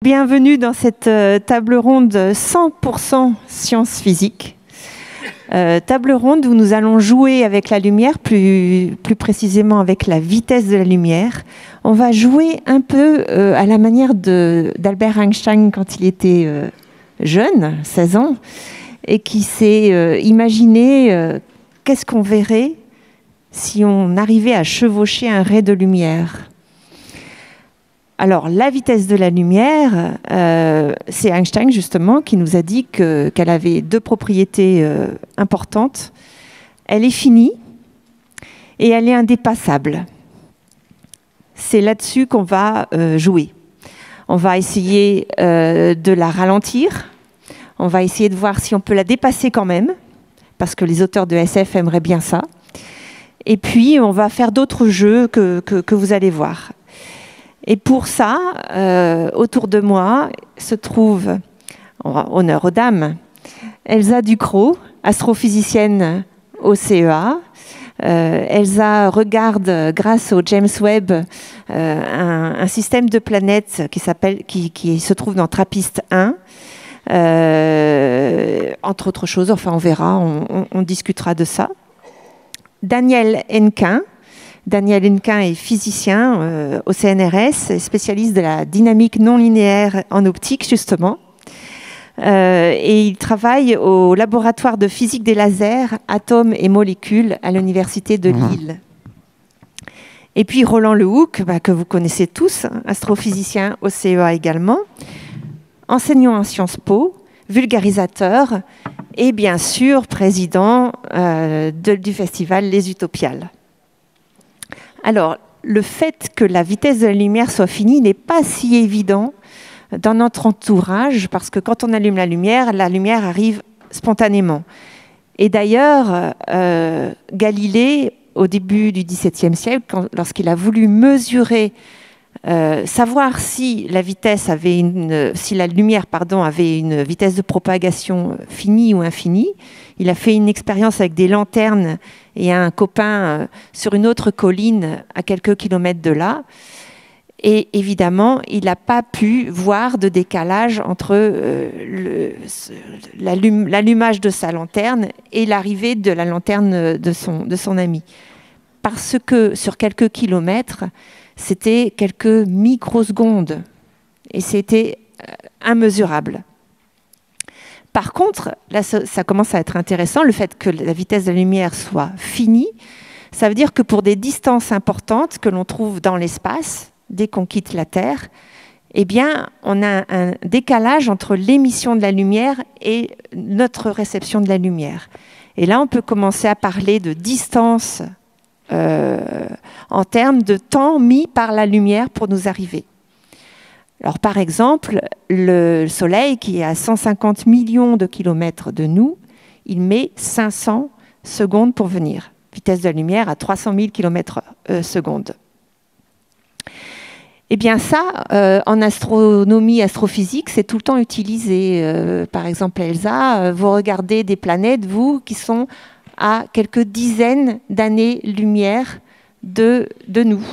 bienvenue dans cette table ronde 100% sciences physiques. Table ronde où nous allons jouer avec la lumière, plus précisément avec la vitesse de la lumière. On va jouer un peu à la manière d'Albert Einstein quand il était jeune, 16 ans, et qui s'est imaginé qu'est-ce qu'on verrait si on arrivait à chevaucher un ray de lumière. Alors, la vitesse de la lumière, c'est Einstein, justement, qui nous a dit qu'elle avait deux propriétés importantes. Elle est finie et elle est indépassable. C'est là-dessus qu'on va jouer. On va essayer de la ralentir. On va essayer de voir si on peut la dépasser quand même, parce que les auteurs de SF aimeraient bien ça. Et puis, on va faire d'autres jeux que vous allez voir. Et pour ça, autour de moi se trouve, honneur aux dames, Elsa Ducrot, astrophysicienne au CEA. Elsa regarde, grâce au James Webb, un système de planètes qui se trouve dans TRAPPIST 1. Entre autres choses, enfin on verra, on discutera de ça. Daniel Hennequin. Daniel Hennequin est physicien au CNRS, spécialiste de la dynamique non linéaire en optique, justement. Et il travaille au laboratoire de physique des lasers, atomes et molécules à l'université de Lille. Et puis Roland Lehoucq, que vous connaissez tous, astrophysicien au CEA également, enseignant en Sciences Po, vulgarisateur et bien sûr président du festival Les Utopiales. Alors, le fait que la vitesse de la lumière soit finie n'est pas si évident dans notre entourage, parce que quand on allume la lumière arrive spontanément. Et d'ailleurs, Galilée, au début du XVIIe siècle, lorsqu'il a voulu mesurer, savoir si la lumière avait une vitesse de propagation finie ou infinie, il a fait une expérience avec des lanternes et un copain sur une autre colline à quelques kilomètres de là. Et évidemment, il n'a pas pu voir de décalage entre l'allumage de sa lanterne et l'arrivée de la lanterne de son ami. Parce que sur quelques kilomètres, c'était quelques microsecondes. Et c'était immesurable. Par contre, là, ça commence à être intéressant, le fait que la vitesse de la lumière soit finie, ça veut dire que pour des distances importantes que l'on trouve dans l'espace, dès qu'on quitte la Terre, eh bien, on a un décalage entre l'émission de la lumière et notre réception de la lumière. Et là, on peut commencer à parler de distance en termes de temps mis par la lumière pour nous arriver. Alors, par exemple, le Soleil, qui est à 150 millions de kilomètres de nous, il met 500 secondes pour venir. Vitesse de la lumière à 300 000 km/s. Eh bien ça, en astronomie, astrophysique, c'est tout le temps utilisé. Par exemple, Elsa, vous regardez des planètes, vous, qui sont à quelques dizaines d'années-lumière de nous.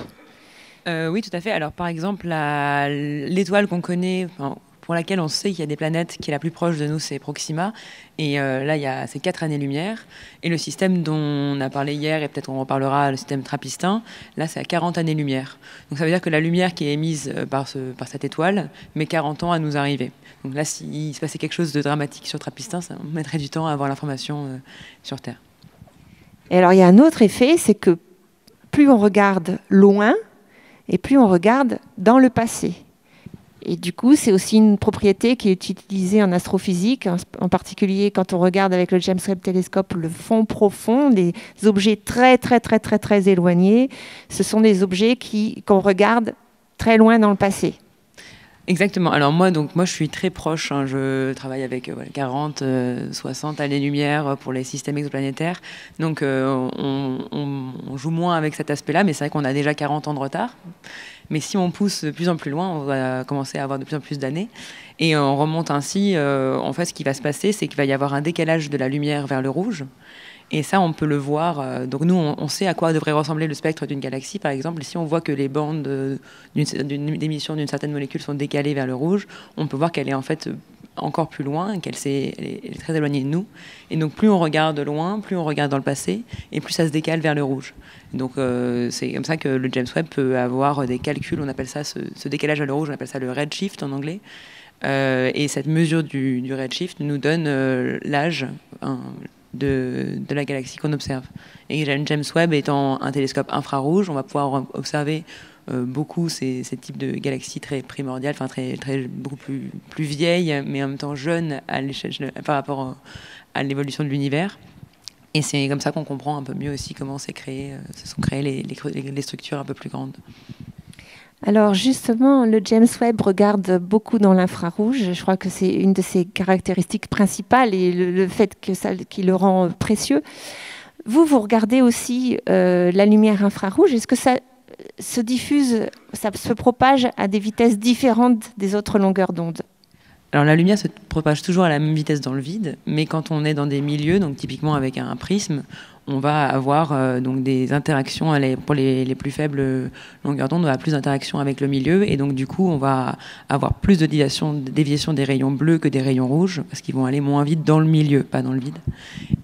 Oui, tout à fait. Alors, par exemple, l'étoile qu'on connaît, pour laquelle on sait qu'il y a des planètes, qui est la plus proche de nous, c'est Proxima. Et là, c'est 4 années-lumière. Et le système dont on a parlé hier, et peut-être on reparlera, le système TRAPPIST 1, là, c'est à 40 années-lumière. Donc, ça veut dire que la lumière qui est émise par cette étoile met 40 ans à nous arriver. Donc là, s'il se passait quelque chose de dramatique sur TRAPPIST 1, ça mettrait du temps à avoir l'information sur Terre. Et alors, il y a un autre effet, c'est que plus on regarde loin, et plus on regarde dans le passé. Et du coup, c'est aussi une propriété qui est utilisée en astrophysique, en particulier quand on regarde avec le James Webb Telescope le fond profond, des objets très, très, très, très, très éloignés. Ce sont des objets qu'on regarde très loin dans le passé. Exactement. Alors moi, je suis très proche. Je travaille avec 40, 60 années-lumière pour les systèmes exoplanétaires. Donc on joue moins avec cet aspect-là, mais c'est vrai qu'on a déjà 40 ans de retard. Mais si on pousse de plus en plus loin, on va commencer à avoir de plus en plus d'années. Et on remonte ainsi. En fait, ce qui va se passer, c'est qu'il va y avoir un décalage de la lumière vers le rouge. Et ça, on peut le voir. Donc nous, on sait à quoi devrait ressembler le spectre d'une galaxie, par exemple. Si on voit que les bandes d'émission d'une certaine molécule sont décalées vers le rouge, on peut voir qu'elle est en fait encore plus loin, elle est très éloignée de nous. Et donc plus on regarde loin, plus on regarde dans le passé, et plus ça se décale vers le rouge. Donc c'est comme ça que le James Webb peut avoir des calculs, on appelle ça ce décalage vers le rouge, on appelle ça le redshift en anglais. Et cette mesure du redshift nous donne l'âge de la galaxie qu'on observe. Et James Webb étant un télescope infrarouge, on va pouvoir observer beaucoup ces types de galaxies très primordiales, enfin beaucoup plus vieilles, mais en même temps jeunes à l'échelle par rapport à l'évolution de l'univers. Et c'est comme ça qu'on comprend un peu mieux aussi comment se sont créées les structures un peu plus grandes. Alors justement, le James Webb regarde beaucoup dans l'infrarouge. Je crois que c'est une de ses caractéristiques principales et le fait qui le rend précieux. Vous regardez aussi la lumière infrarouge. Est-ce que ça se diffuse, ça se propage à des vitesses différentes des autres longueurs d'onde? Alors la lumière se propage toujours à la même vitesse dans le vide, mais quand on est dans des milieux, donc typiquement avec un prisme, on va avoir donc des interactions pour les plus faibles longueurs d'onde, on va avoir plus d'interactions avec le milieu, et donc du coup on va avoir plus de déviation des rayons bleus que des rayons rouges, parce qu'ils vont aller moins vite dans le milieu, pas dans le vide.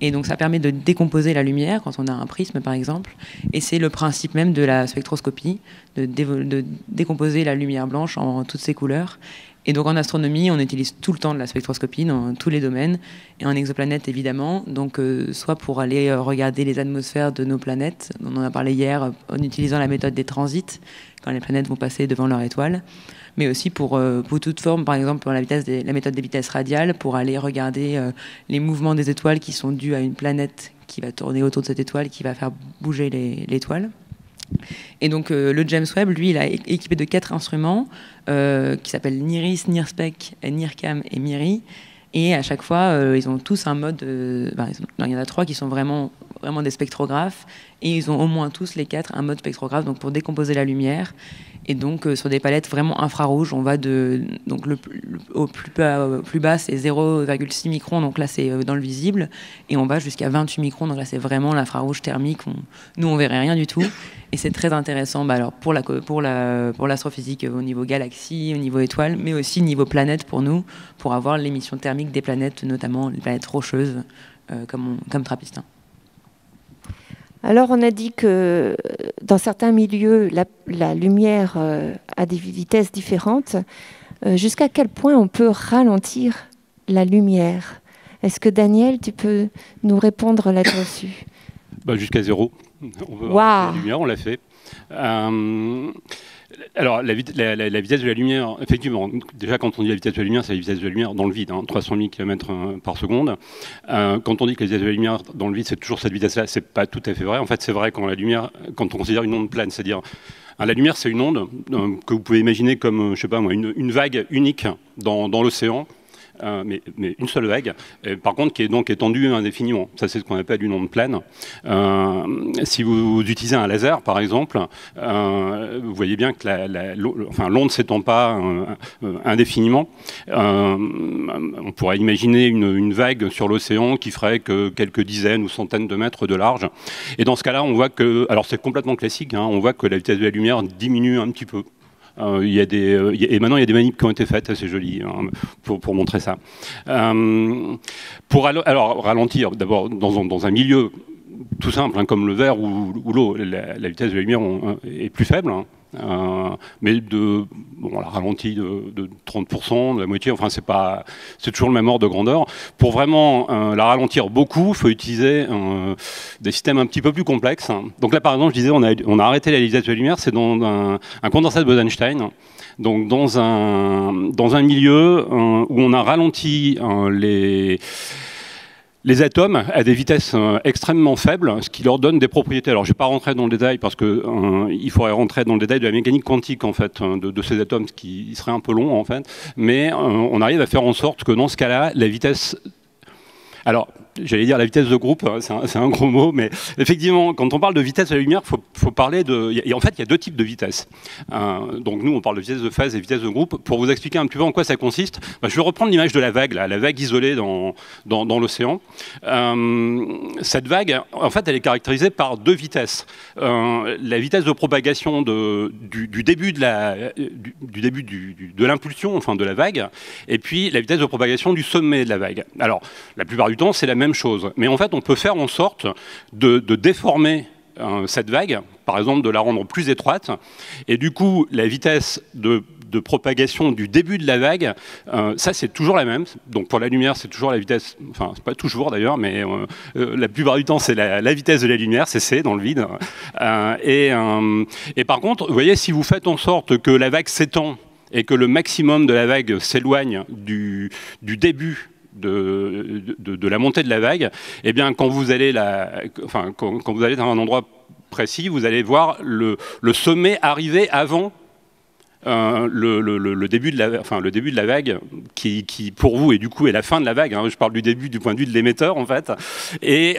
Et donc ça permet de décomposer la lumière quand on a un prisme par exemple, et c'est le principe même de la spectroscopie, de décomposer la lumière blanche en toutes ses couleurs. Et donc en astronomie, on utilise tout le temps de la spectroscopie dans tous les domaines, et en exoplanète évidemment, donc soit pour aller regarder les atmosphères de nos planètes, on en a parlé hier, en utilisant la méthode des transits, quand les planètes vont passer devant leur étoile, mais aussi pour toute forme, par exemple pour la méthode des vitesses radiales, pour aller regarder les mouvements des étoiles qui sont dus à une planète qui va tourner autour de cette étoile, qui va faire bouger l'étoile. Et donc le James Webb, lui, il est équipé de 4 instruments qui s'appellent NIRISS, NIRSPEC, NIRCam et MIRI. Et à chaque fois, ils ont tous un mode... il y en a 3 qui sont vraiment des spectrographes. Et ils ont au moins tous, les 4, un mode spectrographe donc pour décomposer la lumière. Et donc sur des palettes vraiment infrarouges, on va donc au plus bas, c'est 0,6 microns, donc là c'est dans le visible. Et on va jusqu'à 28 microns, donc là c'est vraiment l'infrarouge thermique. Nous, on verrait rien du tout. Et c'est très intéressant alors pour l'astrophysique au niveau galaxie, au niveau étoile, mais aussi au niveau planète pour nous, pour avoir l'émission thermique des planètes, notamment les planètes rocheuses comme Trappistin. Alors on a dit que dans certains milieux, la lumière a des vitesses différentes. Jusqu'à quel point on peut ralentir la lumière? Est-ce que Daniel, tu peux nous répondre là-dessus? Jusqu'à 0. On veut la lumière, on l'a fait. Alors, la vitesse de la lumière, effectivement, déjà quand on dit la vitesse de la lumière, c'est la vitesse de la lumière dans le vide, 300 000 km par seconde. Quand on dit que la vitesse de la lumière dans le vide, c'est toujours cette vitesse-là, c'est pas tout à fait vrai. En fait, c'est vrai quand on considère une onde plane, c'est-à-dire la lumière, c'est une onde que vous pouvez imaginer comme, je sais pas moi, une vague unique dans l'océan. Mais une seule vague, par contre qui est donc étendue indéfiniment. Ça, c'est ce qu'on appelle une onde plane. Si vous utilisez un laser, par exemple, vous voyez bien que l'onde ne s'étend pas indéfiniment. On pourrait imaginer une vague sur l'océan qui ferait que quelques dizaines ou centaines de mètres de large. Et dans ce cas-là, on voit que, alors c'est complètement classique, on voit que la vitesse de la lumière diminue un petit peu. Et maintenant, il y a des manips qui ont été faites, c'est joli, pour montrer ça. Alors, ralentir, d'abord, dans un milieu tout simple, comme le verre ou l'eau, la vitesse de la lumière est plus faible, mais on la ralentit de 30%, de la moitié, enfin, c'est toujours le même ordre de grandeur. Pour vraiment la ralentir beaucoup, il faut utiliser des systèmes un petit peu plus complexes. Donc là, par exemple, je disais, on a arrêté la vitesse de la lumière, c'est dans un condensat de Bose-Einstein, donc dans un milieu où on a ralenti les atomes à des vitesses extrêmement faibles, ce qui leur donne des propriétés. Alors, je ne vais pas rentrer dans le détail parce qu'il faudrait rentrer dans le détail de la mécanique quantique en fait, de ces atomes, ce qui serait un peu long en fait. Mais on arrive à faire en sorte que dans ce cas-là, la vitesse... Alors, j'allais dire la vitesse de groupe, hein, c'est un gros mot, mais effectivement, quand on parle de vitesse de la lumière, faut parler de... Et en fait, il y a deux types de vitesse. Donc nous, on parle de vitesse de phase et vitesse de groupe. Pour vous expliquer un petit peu en quoi ça consiste, je vais reprendre l'image de la vague, là, la vague isolée dans l'océan. Cette vague, en fait, elle est caractérisée par deux vitesses. La vitesse de propagation du début de l'impulsion, enfin de la vague, et puis la vitesse de propagation du sommet de la vague. Alors, la plupart du temps, c'est la même chose. Mais en fait, on peut faire en sorte de déformer cette vague, par exemple de la rendre plus étroite, et du coup, la vitesse de propagation du début de la vague, ça c'est toujours la même. Donc pour la lumière, c'est toujours la vitesse, enfin c'est pas toujours d'ailleurs, mais la plupart du temps c'est la vitesse de la lumière, c'est c dans le vide. Et par contre, vous voyez, si vous faites en sorte que la vague s'étend et que le maximum de la vague s'éloigne du début de la montée de la vague, eh bien quand vous allez quand vous allez dans un endroit précis, vous allez voir le sommet arriver avant le début de la vague qui pour vous et du coup est la fin de la vague, hein, je parle du début du point de vue de l'émetteur en fait, et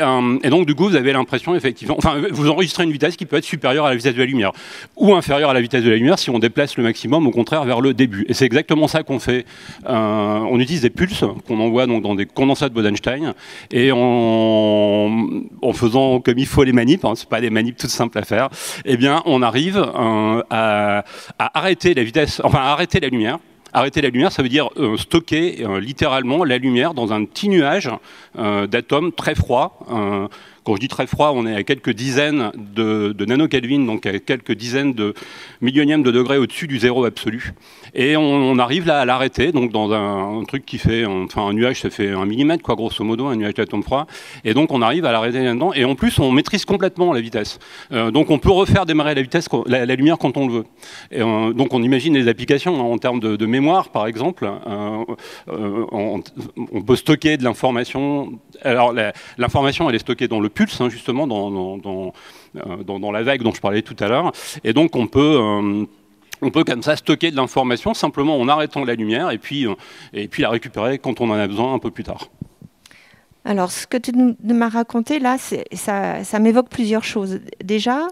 donc du coup vous avez l'impression effectivement, enfin vous enregistrez une vitesse qui peut être supérieure à la vitesse de la lumière ou inférieure à la vitesse de la lumière si on déplace le maximum au contraire vers le début, et c'est exactement ça qu'on fait. On utilise des pulses qu'on envoie donc dans des condensats de Bose-Einstein, et en faisant comme il faut les manips, hein, c'est pas des manips toutes simples à faire, eh bien on arrive à arrêter la vitesse, enfin arrêter la lumière. Arrêter la lumière, ça veut dire stocker littéralement la lumière dans un petit nuage d'atomes très froids. Quand je dis très froid, on est à quelques dizaines de nanokelvin, donc à quelques dizaines de millionièmes de degrés au-dessus du zéro absolu. Et on arrive là à l'arrêter, donc dans un truc qui fait, enfin un nuage, ça fait 1 millimètre, quoi, grosso modo, un nuage d'atomes froids. Et donc on arrive à l'arrêter là-dedans. Et en plus, on maîtrise complètement la vitesse. Donc on peut refaire démarrer la vitesse, la lumière quand on le veut. Et, donc on imagine les applications en termes de mémoire, par exemple. On peut stocker de l'information. Alors l'information, elle est stockée dans le pulse, hein, justement, dans la vague dont je parlais tout à l'heure. Et donc on peut comme ça stocker de l'information simplement en arrêtant la lumière et puis la récupérer quand on en a besoin un peu plus tard. Alors, ce que tu m'as raconté là, ça m'évoque plusieurs choses. Déjà,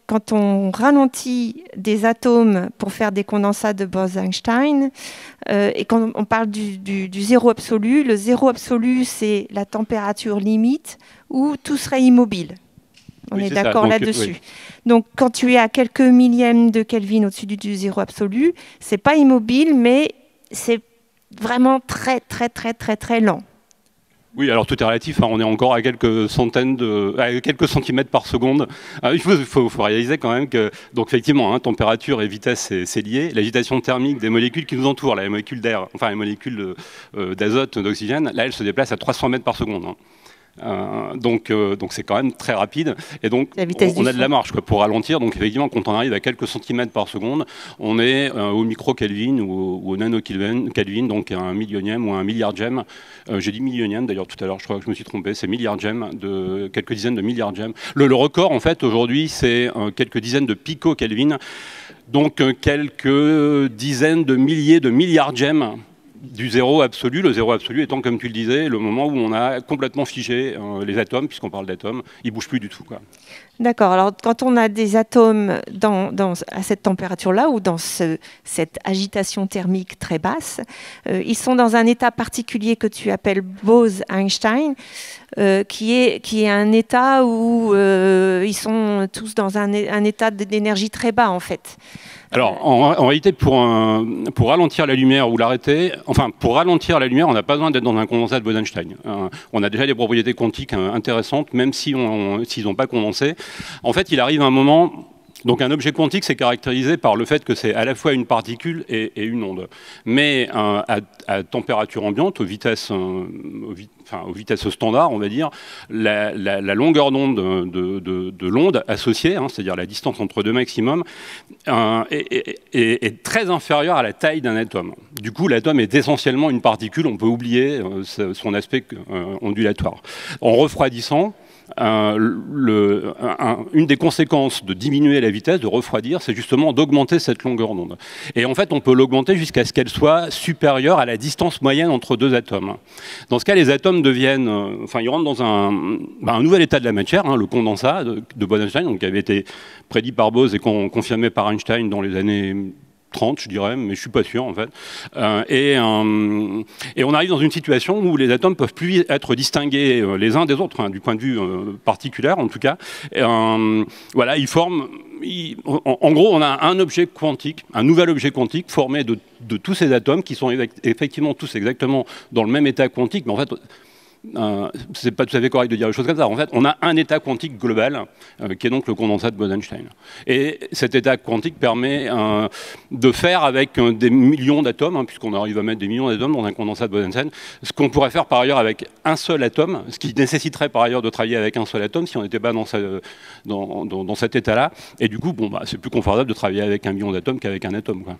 quand on ralentit des atomes pour faire des condensats de Bose-Einstein, et quand on parle du zéro absolu, le zéro absolu, c'est la température limite où tout serait immobile. On est d'accord là-dessus. Oui. Donc, quand tu es à quelques millièmes de Kelvin au-dessus du zéro absolu, c'est pas immobile, mais c'est vraiment très, très, très, très, très lent. Oui, alors tout est relatif, hein, on est encore à quelques centimètres par seconde. Il faut réaliser quand même que, donc effectivement, hein, température et vitesse, c'est lié. L'agitation thermique des molécules qui nous entourent, là, les molécules d'air, enfin les molécules d'azote, d'oxygène, là, elles se déplacent à 300 mètres par seconde. Hein. Donc c'est quand même très rapide, et donc on a de la marge quoi, pour ralentir. Donc effectivement, quand on arrive à quelques centimètres par seconde, on est au micro-Kelvin ou au nano-Kelvin, donc à un millionième ou à un milliardième. J'ai dit millionième d'ailleurs tout à l'heure, je crois que je me suis trompé, c'est milliardième, de quelques dizaines de milliardièmes. Le record en fait aujourd'hui, c'est quelques dizaines de pico-Kelvin, donc quelques dizaines de milliers de milliardièmes du zéro absolu, le zéro absolu étant, comme tu le disais, le moment où on a complètement figé les atomes, puisqu'on parle d'atomes, ils ne bougent plus du tout, quoi. D'accord, alors quand on a des atomes à cette température-là, ou dans cette agitation thermique très basse, ils sont dans un état particulier que tu appelles Bose-Einstein, qui est un état où ils sont tous dans un état d'énergie très bas, en fait. Alors, en réalité, pour ralentir la lumière ou l'arrêter, enfin, pour ralentir la lumière, on n'a pas besoin d'être dans un condensat de Bose-Einstein. On a déjà des propriétés quantiques intéressantes, même s'ils n'ont pas condensé. En fait, il arrive un moment... Donc un objet quantique, c'est caractérisé par le fait que c'est à la fois une particule et une onde. Mais à température ambiante, aux vitesses standards, on va dire, la longueur d'onde de l'onde associée, hein, c'est-à-dire la distance entre deux maximums, est très inférieure à la taille d'un atome. Du coup, l'atome est essentiellement une particule, on peut oublier son aspect ondulatoire. En refroidissant, une des conséquences de diminuer la vitesse, de refroidir, c'est justement d'augmenter cette longueur d'onde. Et en fait, on peut l'augmenter jusqu'à ce qu'elle soit supérieure à la distance moyenne entre deux atomes. Dans ce cas, les atomes deviennent, ils rentrent dans un nouvel état de la matière, le condensat de Bose-Einstein, donc qui avait été prédit par Bose et confirmé par Einstein dans les années 30, je dirais, mais je suis pas sûr en fait. Et on arrive dans une situation où les atomes peuvent plus être distingués les uns des autres, du point de vue particulier en tout cas. Voilà, ils forment. En gros, on a un objet quantique, un nouvel objet quantique formé de tous ces atomes qui sont effectivement tous exactement dans le même état quantique, mais en fait. C'est pas tout à fait correct de dire les choses comme ça. En fait, on a un état quantique global qui est donc le condensat de Bose-Einstein. Et cet état quantique permet de faire avec des millions d'atomes, puisqu'on arrive à mettre des millions d'atomes dans un condensat de Bose-Einstein, ce qu'on pourrait faire par ailleurs avec un seul atome, ce qui nécessiterait par ailleurs de travailler avec un seul atome si on n'était pas dans cet état-là. Et du coup, c'est plus confortable de travailler avec un million d'atomes qu'avec un atome, quoi.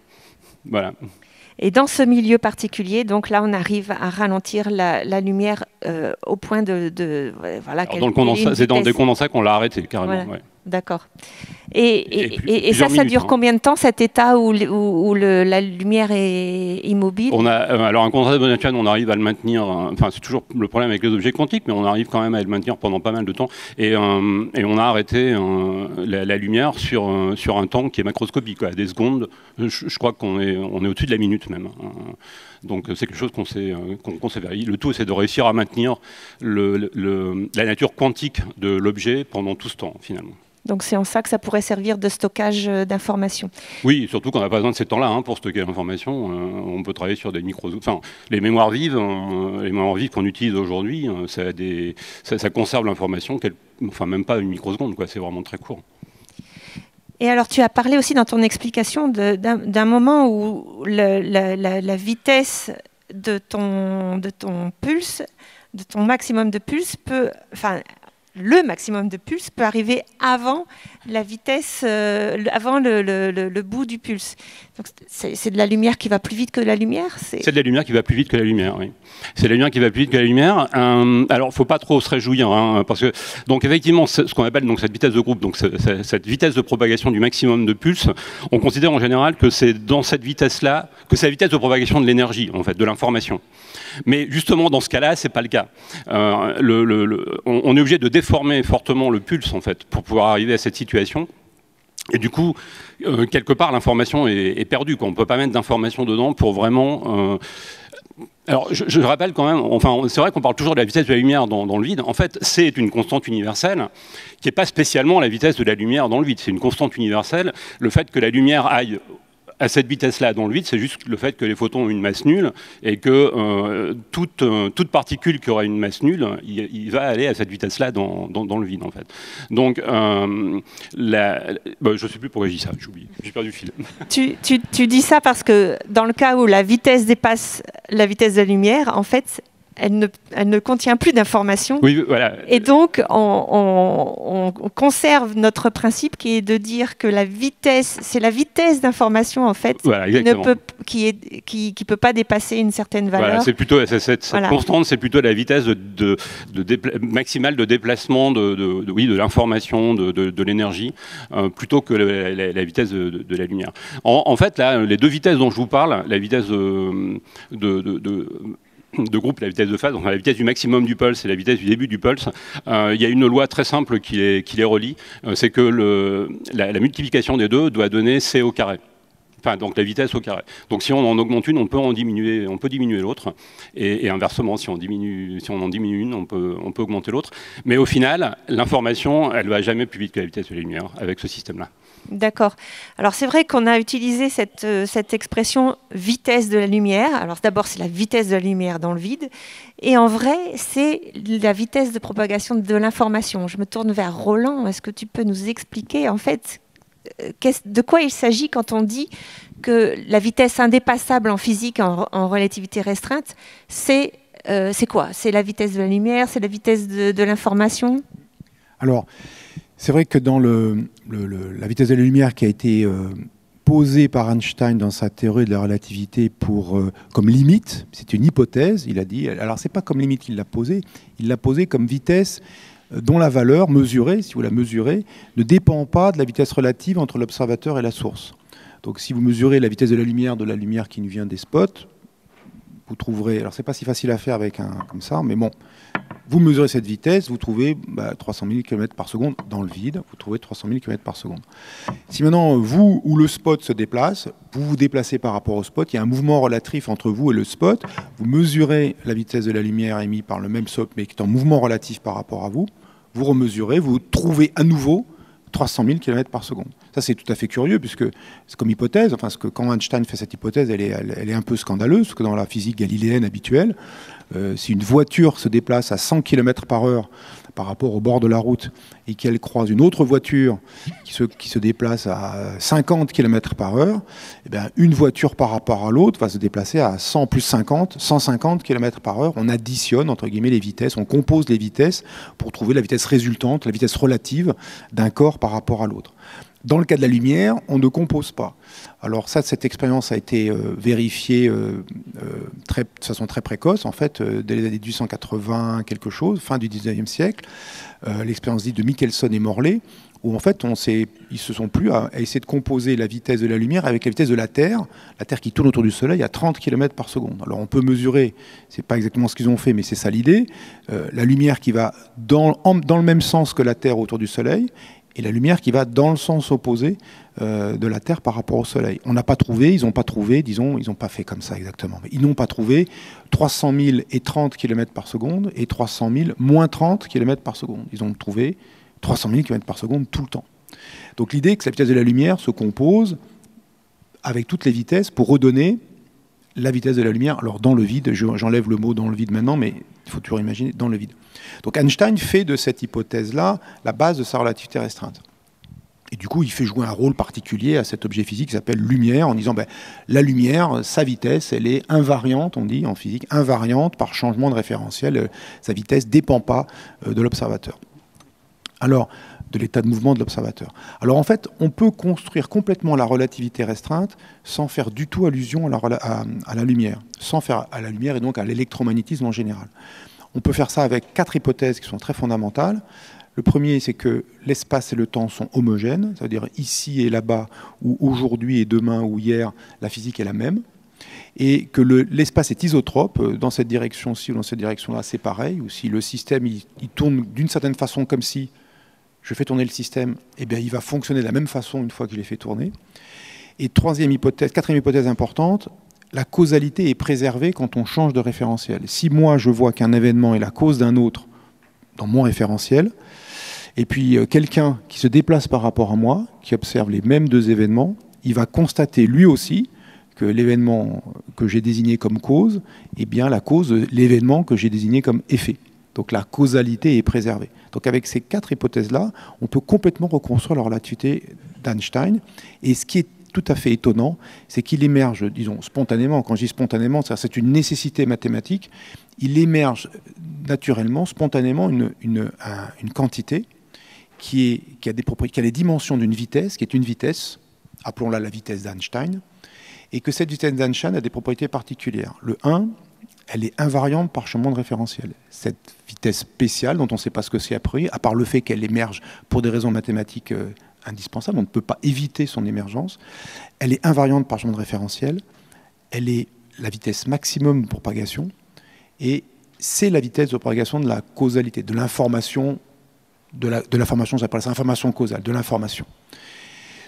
Voilà. Et dans ce milieu particulier, donc là, on arrive à ralentir la lumière au point voilà. Dans le condensat, c'est dans des condensats qu'on l'a arrêté carrément. Voilà. Ouais. D'accord. Et ça dure combien de temps, cet état où la lumière est immobile? Alors un condensat de Bose-Einstein, on arrive à le maintenir, c'est toujours le problème avec les objets quantiques, mais on arrive quand même à le maintenir pendant pas mal de temps. Et on a arrêté la lumière sur un temps qui est macroscopique, à des secondes. Je crois qu'on est au-dessus de la minute même. Donc c'est quelque chose qu'on sait faire. Le tout, c'est de réussir à maintenir la nature quantique de l'objet pendant tout ce temps, finalement. Donc c'est en ça que ça pourrait servir de stockage d'informations. Oui, surtout qu'on n'a pas besoin de ces temps-là pour stocker l'information. On peut travailler sur des les mémoires vives qu'on utilise aujourd'hui, ça conserve l'information, même pas une microseconde, quoi. C'est vraiment très court. Et alors, tu as parlé aussi dans ton explication d'un moment où la vitesse de ton pulse, de ton maximum de pulse le maximum de pulse peut arriver avant la vitesse, avant le bout du pulse. Donc c'est de la lumière qui va plus vite que la lumière? C'est de la lumière qui va plus vite que la lumière, oui. C'est de la lumière qui va plus vite que la lumière. Alors, il ne faut pas trop se réjouir, parce que, donc effectivement, ce qu'on appelle donc, cette vitesse de groupe, donc cette vitesse de propagation du maximum de pulse, on considère en général que c'est dans cette vitesse-là, que c'est la vitesse de propagation de l'énergie, en fait, de l'information. Mais justement, dans ce cas-là, c'est pas le cas. On est obligé de déformer fortement le pulse, en fait, pour pouvoir arriver à cette situation. Et du coup, quelque part, l'information est perdue, quoi. On ne peut pas mettre d'information dedans pour vraiment... Alors, je rappelle quand même, c'est vrai qu'on parle toujours de la vitesse de la lumière dans le vide. En fait, c'est une constante universelle qui n'est pas spécialement la vitesse de la lumière dans le vide. C'est une constante universelle. Le fait que la lumière aille à cette vitesse-là dans le vide, c'est juste le fait que les photons ont une masse nulle et que toute particule qui aura une masse nulle, il va aller à cette vitesse-là dans le vide, en fait. Donc, je ne sais plus pourquoi je dis ça, j'ai oublié, j'ai perdu le fil. Tu dis ça parce que dans le cas où la vitesse dépasse la vitesse de la lumière, en fait, elle ne contient plus d'informations. Oui, voilà. Et donc, on conserve notre principe qui est de dire que la vitesse, c'est la vitesse d'information, en fait, voilà, qui peut pas dépasser une certaine valeur. Voilà, c'est plutôt cette constante, c'est plutôt la vitesse maximale de déplacement de l'information, de l'énergie, plutôt que la vitesse de la lumière. En fait, là, les deux vitesses dont je vous parle, la vitesse de groupe, la vitesse de phase, donc la vitesse du maximum du pulse et la vitesse du début du pulse, il y a une loi très simple qui les relie, c'est que la multiplication des deux doit donner c au carré. Enfin, donc la vitesse au carré. Donc si on en augmente une, on peut diminuer l'autre, et inversement, si on en diminue une, on peut augmenter l'autre. Mais au final, l'information, elle va jamais plus vite que la vitesse de la lumière avec ce système-là. D'accord. Alors c'est vrai qu'on a utilisé cette expression vitesse de la lumière. Alors d'abord c'est la vitesse de la lumière dans le vide, et en vrai c'est la vitesse de propagation de l'information. Je me tourne vers Roland. Est-ce que tu peux nous expliquer en fait de quoi il s'agit quand on dit que la vitesse indépassable en physique en relativité restreinte, c'est quoi? C'est la vitesse de la lumière? C'est la vitesse de l'information? Alors, c'est vrai que dans la vitesse de la lumière qui a été posée par Einstein dans sa théorie de la relativité comme limite, c'est une hypothèse, il a dit, alors c'est pas comme limite qu'il l'a posée, il l'a posée comme vitesse dont la valeur mesurée, si vous la mesurez, ne dépend pas de la vitesse relative entre l'observateur et la source. Donc si vous mesurez la vitesse de la lumière qui nous vient des spots, vous trouverez, alors c'est pas si facile à faire avec un comme ça, mais bon, vous mesurez cette vitesse, vous trouvez 300 000 km par seconde dans le vide, vous trouvez 300 000 km par seconde. Si maintenant vous ou le spot se déplace, vous vous déplacez par rapport au spot, il y a un mouvement relatif entre vous et le spot, vous mesurez la vitesse de la lumière émise par le même spot mais qui est en mouvement relatif par rapport à vous, vous remesurez, vous trouvez à nouveau 300 000 km par seconde. Ça, c'est tout à fait curieux, puisque c'est comme hypothèse, enfin, quand Einstein fait cette hypothèse, elle est un peu scandaleuse, parce que dans la physique galiléenne habituelle, si une voiture se déplace à 100 km par heure par rapport au bord de la route, et qu'elle croise une autre voiture qui se déplace à 50 km par heure, eh bien, une voiture par rapport à l'autre va se déplacer à 100 plus 50, 150 km par heure. On additionne, entre guillemets, les vitesses, on compose les vitesses pour trouver la vitesse résultante, la vitesse relative d'un corps par rapport à l'autre. Dans le cas de la lumière, on ne compose pas. Alors ça, cette expérience a été vérifiée de façon très précoce, en fait, dès les années 1880 quelque chose, fin du 19e siècle, l'expérience dite de Michelson et Morley, où en fait, ils se sont plu à essayer de composer la vitesse de la lumière avec la vitesse de la Terre qui tourne autour du Soleil à 30 km par seconde. Alors on peut mesurer, c'est pas exactement ce qu'ils ont fait, mais c'est ça l'idée, la lumière qui va dans le même sens que la Terre autour du Soleil, et la lumière qui va dans le sens opposé de la Terre par rapport au Soleil. On n'a pas trouvé, ils n'ont pas trouvé, disons, ils n'ont pas fait comme ça exactement, mais ils n'ont pas trouvé 300 000 et 30 km par seconde et 300 000 moins 30 km par seconde. Ils ont trouvé 300 000 km par seconde tout le temps. Donc l'idée est que la vitesse de la lumière se compose avec toutes les vitesses pour redonner la vitesse de la lumière. Alors dans le vide, j'enlève le mot dans le vide maintenant, mais il faut toujours imaginer dans le vide. Donc Einstein fait de cette hypothèse-là la base de sa relativité restreinte. Et du coup, il fait jouer un rôle particulier à cet objet physique qui s'appelle lumière, en disant la lumière, sa vitesse, elle est invariante, on dit en physique, invariante par changement de référentiel. Sa vitesse ne dépend pas de l'observateur. Alors, de l'état de mouvement de l'observateur. Alors en fait, on peut construire complètement la relativité restreinte sans faire du tout allusion à la lumière, sans faire à la lumière et donc à l'électromagnétisme en général. On peut faire ça avec 4 hypothèses qui sont très fondamentales. Le premier, c'est que l'espace et le temps sont homogènes, c'est-à-dire ici et là-bas, ou aujourd'hui et demain ou hier, la physique est la même. Et que l'espace est isotrope, dans cette direction-ci ou dans cette direction-là, c'est pareil. Ou si le système il tourne d'une certaine façon comme si je fais tourner le système, eh bien, il va fonctionner de la même façon une fois que je l'ai fait tourner. Et quatrième hypothèse importante, la causalité est préservée quand on change de référentiel. Si moi, je vois qu'un événement est la cause d'un autre dans mon référentiel, et puis quelqu'un qui se déplace par rapport à moi, qui observe les mêmes 2 événements, il va constater lui aussi que l'événement que j'ai désigné comme cause est bien la cause de l'événement que j'ai désigné comme effet. Donc la causalité est préservée. Donc avec ces 4 hypothèses-là, on peut complètement reconstruire la relativité d'Einstein. Et ce qui est tout à fait étonnant, c'est qu'il émerge, disons, spontanément. Quand je dis spontanément, c'est une nécessité mathématique. Il émerge naturellement, spontanément, une quantité qui a les dimensions d'une vitesse, qui est une vitesse, appelons-la la vitesse d'Einstein, et que cette vitesse d'Einstein a des propriétés particulières. Le 1, elle est invariante par changement de référentiel. Cette vitesse spéciale, dont on ne sait pas ce que c'est a priori, à part le fait qu'elle émerge pour des raisons mathématiques indispensables, on ne peut pas éviter son émergence, elle est invariante par changement de référentiel, elle est la vitesse maximum de propagation, et c'est la vitesse de propagation de la causalité, de l'information, j'appelle ça information causale, de l'information.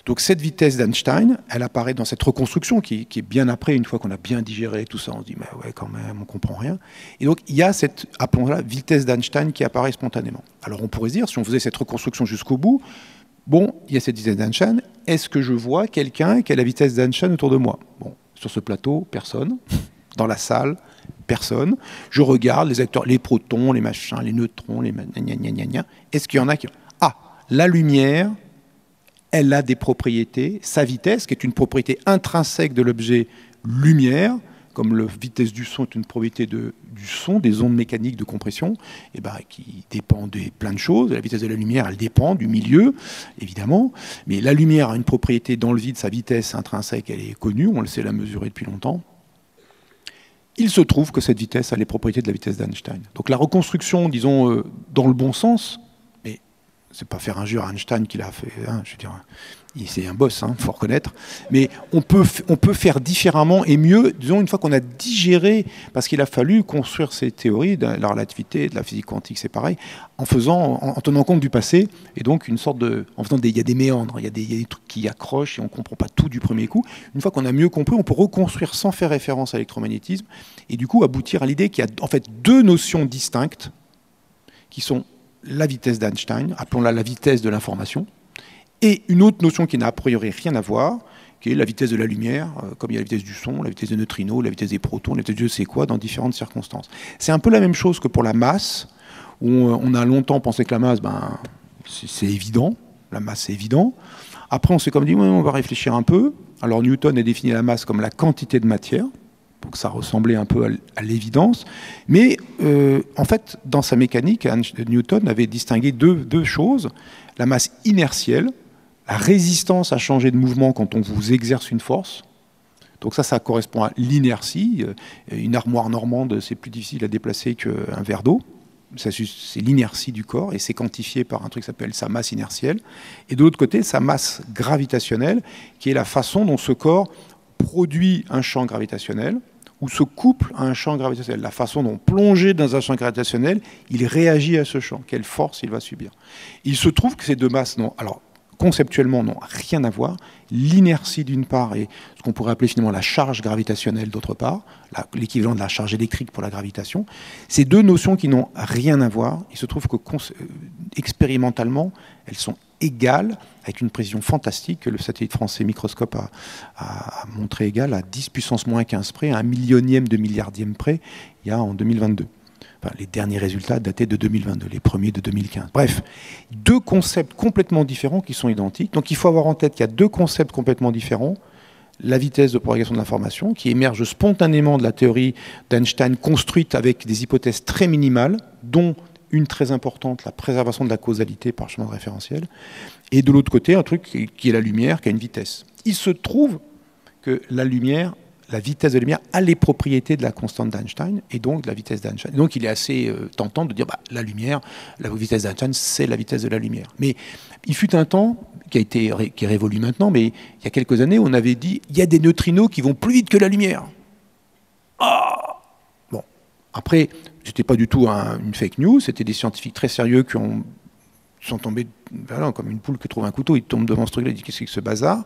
Donc cette vitesse d'Einstein, elle apparaît dans cette reconstruction qui est bien après, une fois qu'on a bien digéré tout ça, on se dit, mais ouais, quand même, on ne comprend rien. Et donc il y a cette, appelons-la, vitesse d'Einstein qui apparaît spontanément. Alors on pourrait se dire, si on faisait cette reconstruction jusqu'au bout, bon, il y a cette vitesse d'Einstein, est-ce que je vois quelqu'un qui a la vitesse d'Einstein autour de moi? Bon, sur ce plateau, personne. Dans la salle, personne. Je regarde les acteurs, les protons, les machins, les neutrons, les gna. Est-ce qu'il y en a qui... Ah, la lumière... elle a des propriétés, sa vitesse, qui est une propriété intrinsèque de l'objet lumière, comme la vitesse du son est une propriété du son, des ondes mécaniques de compression, et qui dépend de plein de choses. La vitesse de la lumière, elle dépend du milieu, évidemment, mais la lumière a une propriété dans le vide, sa vitesse intrinsèque, elle est connue, on le sait la mesurer depuis longtemps. Il se trouve que cette vitesse a les propriétés de la vitesse d'Einstein. Donc la reconstruction, disons, dans le bon sens, c'est pas faire injure à Einstein qu'il a fait, hein, je veux dire, c'est un boss, hein, faut reconnaître. Mais on peut faire différemment et mieux, disons, une fois qu'on a digéré, parce qu'il a fallu construire ces théories de la relativité, de la physique quantique, c'est pareil, en tenant compte du passé, et donc une sorte de, il y a des méandres, il y a des trucs qui accrochent et on comprend pas tout du premier coup. Une fois qu'on a mieux compris, on peut reconstruire sans faire référence à l'électromagnétisme, et du coup aboutir à l'idée qu'il y a en fait deux notions distinctes qui sont la vitesse d'Einstein, appelons-la la vitesse de l'information, et une autre notion qui n'a a priori rien à voir, qui est la vitesse de la lumière, comme il y a la vitesse du son, la vitesse des neutrinos, la vitesse des protons, la vitesse de je sais quoi, dans différentes circonstances. C'est un peu la même chose que pour la masse, où on a longtemps pensé que la masse, c'est évident, la masse c'est évident. Après on s'est comme dit, ouais, on va réfléchir un peu. Alors Newton a défini la masse comme la quantité de matière, donc ça ressemblait un peu à l'évidence. Mais en fait, dans sa mécanique, Newton avait distingué deux choses. La masse inertielle, la résistance à changer de mouvement quand on vous exerce une force. Donc ça correspond à l'inertie. Une armoire normande, c'est plus difficile à déplacer qu'un verre d'eau. C'est l'inertie du corps et c'est quantifié par un truc qui s'appelle sa masse inertielle. Et de l'autre côté, sa masse gravitationnelle, qui est la façon dont ce corps produit un champ gravitationnel ou se couple à un champ gravitationnel. La façon dont, plongé dans un champ gravitationnel, il réagit à ce champ, quelle force il va subir. Il se trouve que ces deux masses conceptuellement, n'ont rien à voir. L'inertie d'une part et ce qu'on pourrait appeler finalement la charge gravitationnelle d'autre part, l'équivalent de la charge électrique pour la gravitation, ces deux notions qui n'ont rien à voir, il se trouve que expérimentalement, elles sont égales, avec une précision fantastique que le satellite français Microscope a montré égale à 10 puissance moins 15 près, à 1 millionième de milliardième près, il y a en 2022. Enfin, les derniers résultats dataient de 2022, les premiers de 2015. Bref, deux concepts complètement différents qui sont identiques. Donc il faut avoir en tête qu'il y a deux concepts complètement différents. La vitesse de propagation de l'information, qui émerge spontanément de la théorie d'Einstein, construite avec des hypothèses très minimales, dont une très importante, la préservation de la causalité par chemin de référentiel. Et de l'autre côté, un truc qui est la lumière, qui a une vitesse. Il se trouve que la lumière, la vitesse de la lumière a les propriétés de la constante d'Einstein et donc de la vitesse d'Einstein. Donc il est assez tentant de dire la lumière, la vitesse d'Einstein, c'est la vitesse de la lumière. Mais il fut un temps qui est révolu maintenant, mais il y a quelques années, on avait dit il y a des neutrinos qui vont plus vite que la lumière. Bon, après, c'était pas du tout une fake news, c'était des scientifiques très sérieux qui sont tombés comme une poule qui trouve un couteau, ils tombent devant ce truc-là, ils disent qu'est-ce que c'est que ce bazar.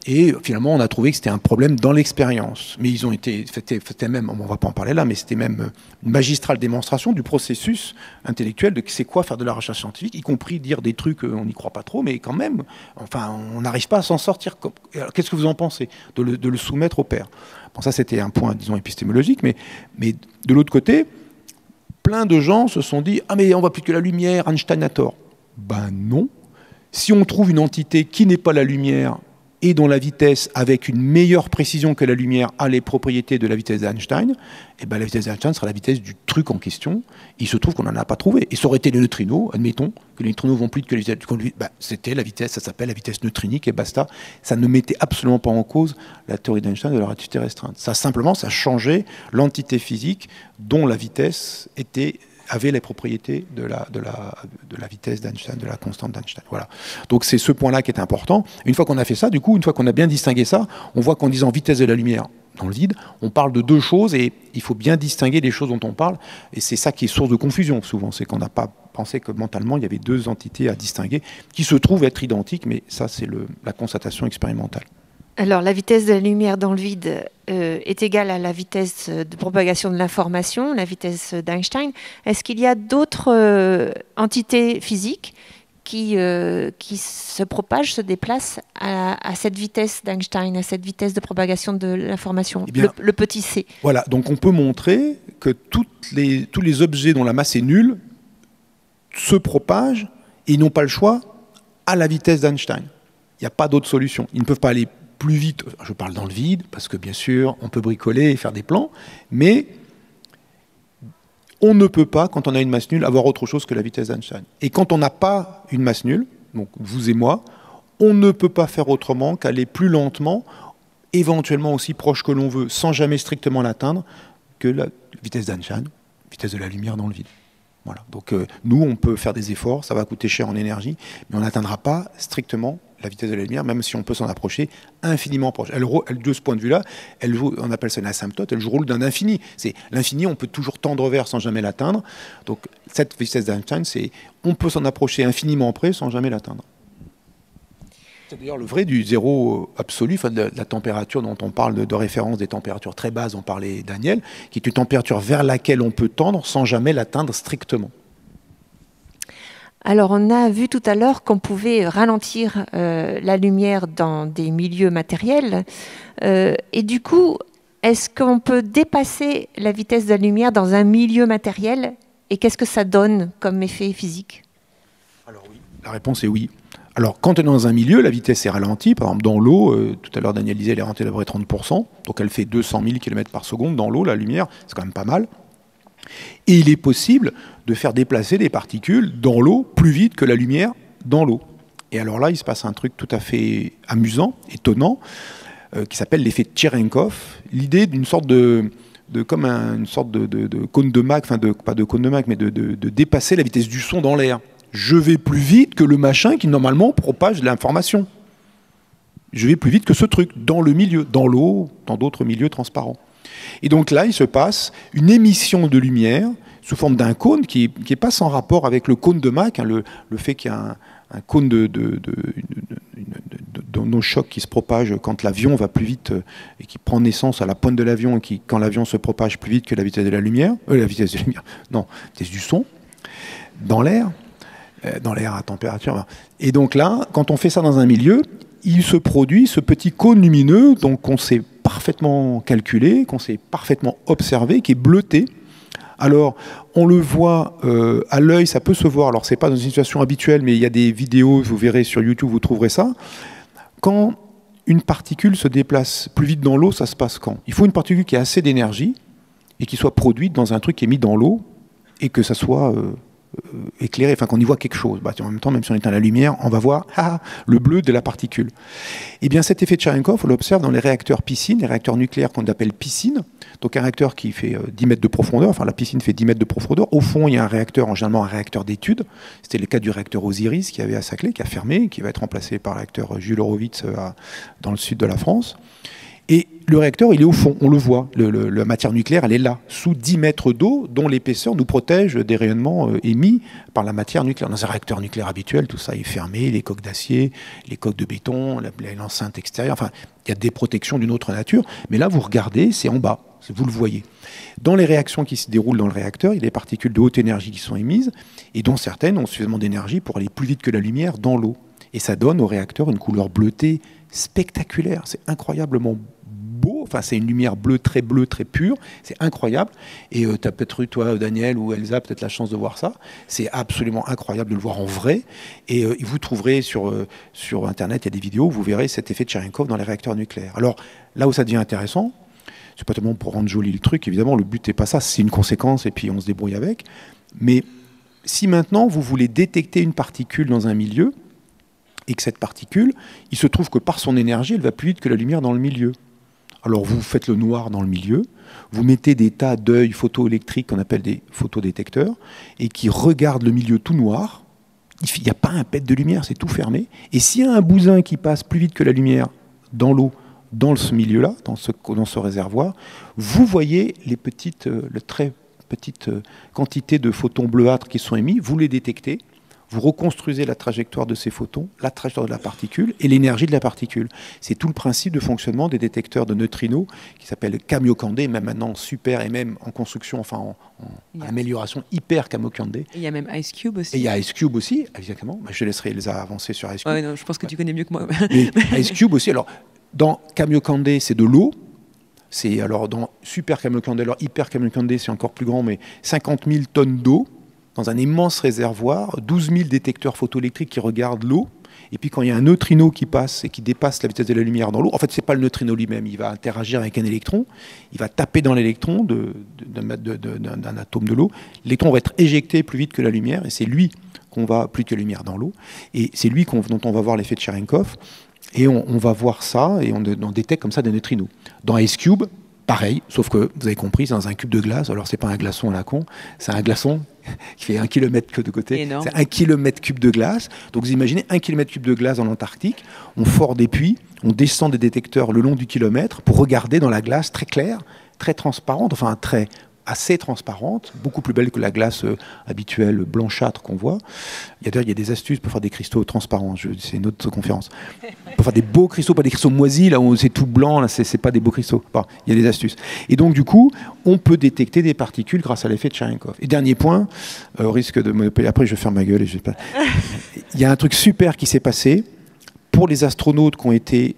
Et finalement, on a trouvé que c'était un problème dans l'expérience. Mais ils ont c'était même, on ne va pas en parler là, mais c'était même une magistrale démonstration du processus intellectuel de c'est quoi faire de la recherche scientifique, y compris dire des trucs, on n'y croit pas trop, mais quand même, enfin, on n'arrive pas à s'en sortir. Alors, qu'est-ce que vous en pensez de le soumettre au père? Bon, ça, c'était un point, disons, épistémologique, mais de l'autre côté, plein de gens se sont dit « Ah, mais on voit plus que la lumière, Einstein a tort ». Ben non. Si on trouve une entité qui n'est pas la lumière et dont la vitesse, avec une meilleure précision que la lumière, a les propriétés de la vitesse d'Einstein, et ben la vitesse d'Einstein sera la vitesse du truc en question. Il se trouve qu'on n'en a pas trouvé. Et ça aurait été les neutrinos, admettons, que les neutrinos vont plus vite que la vitesse du conduit. Ben, c'était la vitesse, ça s'appelle la vitesse neutrinique et basta. Ça ne mettait absolument pas en cause la théorie d'Einstein de la relativité restreinte. Ça changeait l'entité physique dont la vitesse avait les propriétés de la vitesse d'Einstein, de la constante d'Einstein. Voilà. Donc c'est ce point-là qui est important. Une fois qu'on a fait ça, du coup, une fois qu'on a bien distingué ça, on voit qu'en disant vitesse de la lumière dans le vide, on parle de deux choses et il faut bien distinguer les choses dont on parle. Et c'est ça qui est source de confusion souvent, c'est qu'on n'a pas pensé que mentalement il y avait deux entités à distinguer qui se trouvent être identiques, mais ça c'est la constatation expérimentale. Alors, la vitesse de la lumière dans le vide est égale à la vitesse de propagation de l'information, la vitesse d'Einstein. Est-ce qu'il y a d'autres entités physiques qui se propagent, se déplacent à cette vitesse d'Einstein, à cette vitesse de propagation de l'information, le petit c? Voilà, donc on peut montrer que tous les objets dont la masse est nulle se propagent et ils n'ont pas le choix à la vitesse d'Einstein. Il n'y a pas d'autre solution. Ils ne peuvent pas aller plus vite, je parle dans le vide, parce que bien sûr, on peut bricoler et faire des plans, mais on ne peut pas, quand on a une masse nulle, avoir autre chose que la vitesse d'Einstein. Et quand on n'a pas une masse nulle, donc vous et moi, on ne peut pas faire autrement qu'aller plus lentement, éventuellement aussi proche que l'on veut, sans jamais strictement l'atteindre, que la vitesse d'Einstein, vitesse de la lumière dans le vide. Voilà. Donc nous, on peut faire des efforts, ça va coûter cher en énergie, mais on n'atteindra pas strictement la vitesse de la lumière, même si on peut s'en approcher infiniment proche. Elle, de ce point de vue-là, on appelle ça une asymptote, elle joue le rôle d'un infini. C'est l'infini, on peut toujours tendre vers sans jamais l'atteindre. Donc cette vitesse d'Einstein, c'est on peut s'en approcher infiniment près sans jamais l'atteindre. C'est d'ailleurs le vrai du zéro absolu, enfin de la température dont on parle de référence, des températures très basses, on parlait Daniel, qui est une température vers laquelle on peut tendre sans jamais l'atteindre strictement. Alors, on a vu tout à l'heure qu'on pouvait ralentir la lumière dans des milieux matériels. Et du coup, est-ce qu'on peut dépasser la vitesse de la lumière dans un milieu matériel? Et qu'est-ce que ça donne comme effet physique? Alors oui, la réponse est oui. Alors, quand on est dans un milieu, la vitesse est ralentie. Par exemple, dans l'eau, tout à l'heure, Daniel disait, elle est ralentie d'à peu près 30%. Donc, elle fait 200 000 km par seconde dans l'eau, la lumière. C'est quand même pas mal. Et il est possible de faire déplacer des particules dans l'eau plus vite que la lumière dans l'eau. Et alors là, il se passe un truc tout à fait amusant, étonnant, qui s'appelle l'effet Cherenkov. L'idée d'une sorte comme une sorte de cône de Mach, enfin pas de cône de Mach, mais de dépasser la vitesse du son dans l'air. Je vais plus vite que le machin qui normalement propage l'information. Je vais plus vite que ce truc dans le milieu, dans l'eau, dans d'autres milieux transparents. Et donc là, il se passe une émission de lumière sous forme d'un cône qui n'est pas sans rapport avec le cône de Mach, hein, le fait qu'il y a un cône de nos chocs qui se propage quand l'avion va plus vite et qui prend naissance à la pointe de l'avion et qui, quand l'avion se propage plus vite que la vitesse de la lumière, la vitesse du son, dans l'air à température. Et donc là, quand on fait ça dans un milieu, il se produit ce petit cône lumineux donc qu'on sait parfaitement calculé, qu'on sait parfaitement observé, qui est bleuté. Alors, on le voit à l'œil, ça peut se voir. Alors, c'est pas dans une situation habituelle, mais il y a des vidéos, vous verrez sur YouTube, vous trouverez ça. Quand une particule se déplace plus vite dans l'eau, ça se passe quand? Il faut une particule qui a assez d'énergie et qui soit produite dans un truc qui est mis dans l'eau et que ça soit éclairé, enfin qu'on y voit quelque chose. Bah, en même temps, même si on éteint la lumière, on va voir le bleu de la particule. Et bien cet effet de Cherenkov, on l'observe dans les réacteurs piscines, les réacteurs nucléaires qu'on appelle piscines. Donc un réacteur qui fait 10 mètres de profondeur, enfin la piscine fait 10 mètres de profondeur. Au fond, il y a un réacteur, généralement un réacteur d'études. C'était le cas du réacteur Osiris qui avait à Saclay, qui a fermé, qui va être remplacé par le réacteur Jules Horowitz dans le sud de la France. Et le réacteur, il est au fond, on le voit. La matière nucléaire, elle est là, sous 10 mètres d'eau, dont l'épaisseur nous protège des rayonnements émis par la matière nucléaire. Dans un réacteur nucléaire habituel, tout ça est fermé, les coques d'acier, les coques de béton, l'enceinte extérieure, enfin, il y a des protections d'une autre nature. Mais là, vous regardez, c'est en bas, vous le voyez. Dans les réactions qui se déroulent dans le réacteur, il y a des particules de haute énergie qui sont émises, et dont certaines ont suffisamment d'énergie pour aller plus vite que la lumière dans l'eau. Et ça donne au réacteur une couleur bleutée spectaculaire. C'est incroyablement beau. Enfin, c'est une lumière bleue, très pure. C'est incroyable. Et tu as peut-être eu, toi, Daniel ou Elsa, peut-être la chance de voir ça. C'est absolument incroyable de le voir en vrai. Et vous trouverez sur Internet, il y a des vidéos où vous verrez cet effet de Cherenkov dans les réacteurs nucléaires. Alors, là où ça devient intéressant, c'est pas tellement pour rendre joli le truc, évidemment, le but n'est pas ça, c'est une conséquence et puis on se débrouille avec. Mais si maintenant vous voulez détecter une particule dans un milieu, et que cette particule, il se trouve que par son énergie, elle va plus vite que la lumière dans le milieu. Alors vous faites le noir dans le milieu, vous mettez des tas d'œils photoélectriques qu'on appelle des photodétecteurs, et qui regardent le milieu tout noir. Il n'y a pas un pet de lumière, c'est tout fermé. Et s'il y a un bousin qui passe plus vite que la lumière dans l'eau, dans ce milieu-là, dans ce réservoir, vous voyez les très petites quantités de photons bleuâtres qui sont émis, vous les détectez. Vous reconstruisez la trajectoire de ces photons, la trajectoire de la particule et l'énergie de la particule. C'est tout le principe de fonctionnement des détecteurs de neutrinos qui s'appellent Kamiokande, même maintenant super et même en construction, enfin en amélioration hyper Kamiokande. Il y a même Ice Cube aussi. Et il y a Ice Cube aussi, exactement. Je laisserai Elsa avancer sur Ice Cube. Ouais, non, je pense que tu connais mieux que moi. Ice Cube aussi. Alors, dans Kamiokande, c'est de l'eau. C'est alors dans super Kamiokande, alors hyper Kamiokande, c'est encore plus grand, mais 50 000 tonnes d'eau. Dans un immense réservoir, 12 000 détecteurs photoélectriques qui regardent l'eau. Et puis quand il y a un neutrino qui passe et qui dépasse la vitesse de la lumière dans l'eau, en fait, ce n'est pas le neutrino lui-même. Il va interagir avec un électron. Il va taper dans l'électron d'un atome de l'eau. L'électron va être éjecté plus vite que la lumière. Et c'est lui qu'on va, plus que la lumière dans l'eau. Et c'est lui dont on va voir l'effet de Cherenkov. Et on va voir ça et on détecte comme ça des neutrinos. Dans Ice Cube, pareil, sauf que vous avez compris, c'est dans un cube de glace. Alors c'est pas un glaçon à la con, c'est un glaçon qui fait 1 kilomètre de côté. C'est 1 kilomètre cube de glace. Donc vous imaginez 1 kilomètre cube de glace en Antarctique. On fore des puits, on descend des détecteurs le long du kilomètre pour regarder dans la glace très claire, très transparente, enfin très assez transparente, beaucoup plus belle que la glace habituelle blanchâtre qu'on voit. D'ailleurs, il y a des astuces pour faire des cristaux transparents. C'est une autre conférence. Pour faire des beaux cristaux, pas des cristaux moisis, là où c'est tout blanc, là, c'est pas des beaux cristaux. Bon, il y a des astuces. Et donc, du coup, on peut détecter des particules grâce à l'effet de Cherenkov. Et dernier point, au risque de me... Après, je vais faire ma gueule. Il y a un truc super qui s'est passé pour les astronautes qui ont été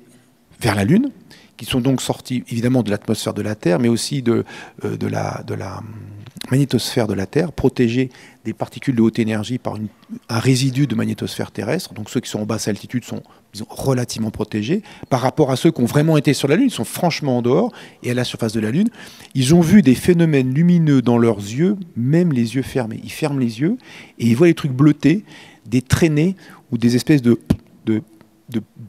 vers la Lune, qui sont donc sortis évidemment de l'atmosphère de la Terre, mais aussi de la magnétosphère de la Terre, protégés des particules de haute énergie par un résidu de magnétosphère terrestre. Donc ceux qui sont en basse altitude sont, disons, relativement protégés par rapport à ceux qui ont vraiment été sur la Lune. Ils sont franchement en dehors et à la surface de la Lune. Ils ont vu des phénomènes lumineux dans leurs yeux, même les yeux fermés. Ils ferment les yeux et ils voient des trucs bleutés, des traînées ou des espèces de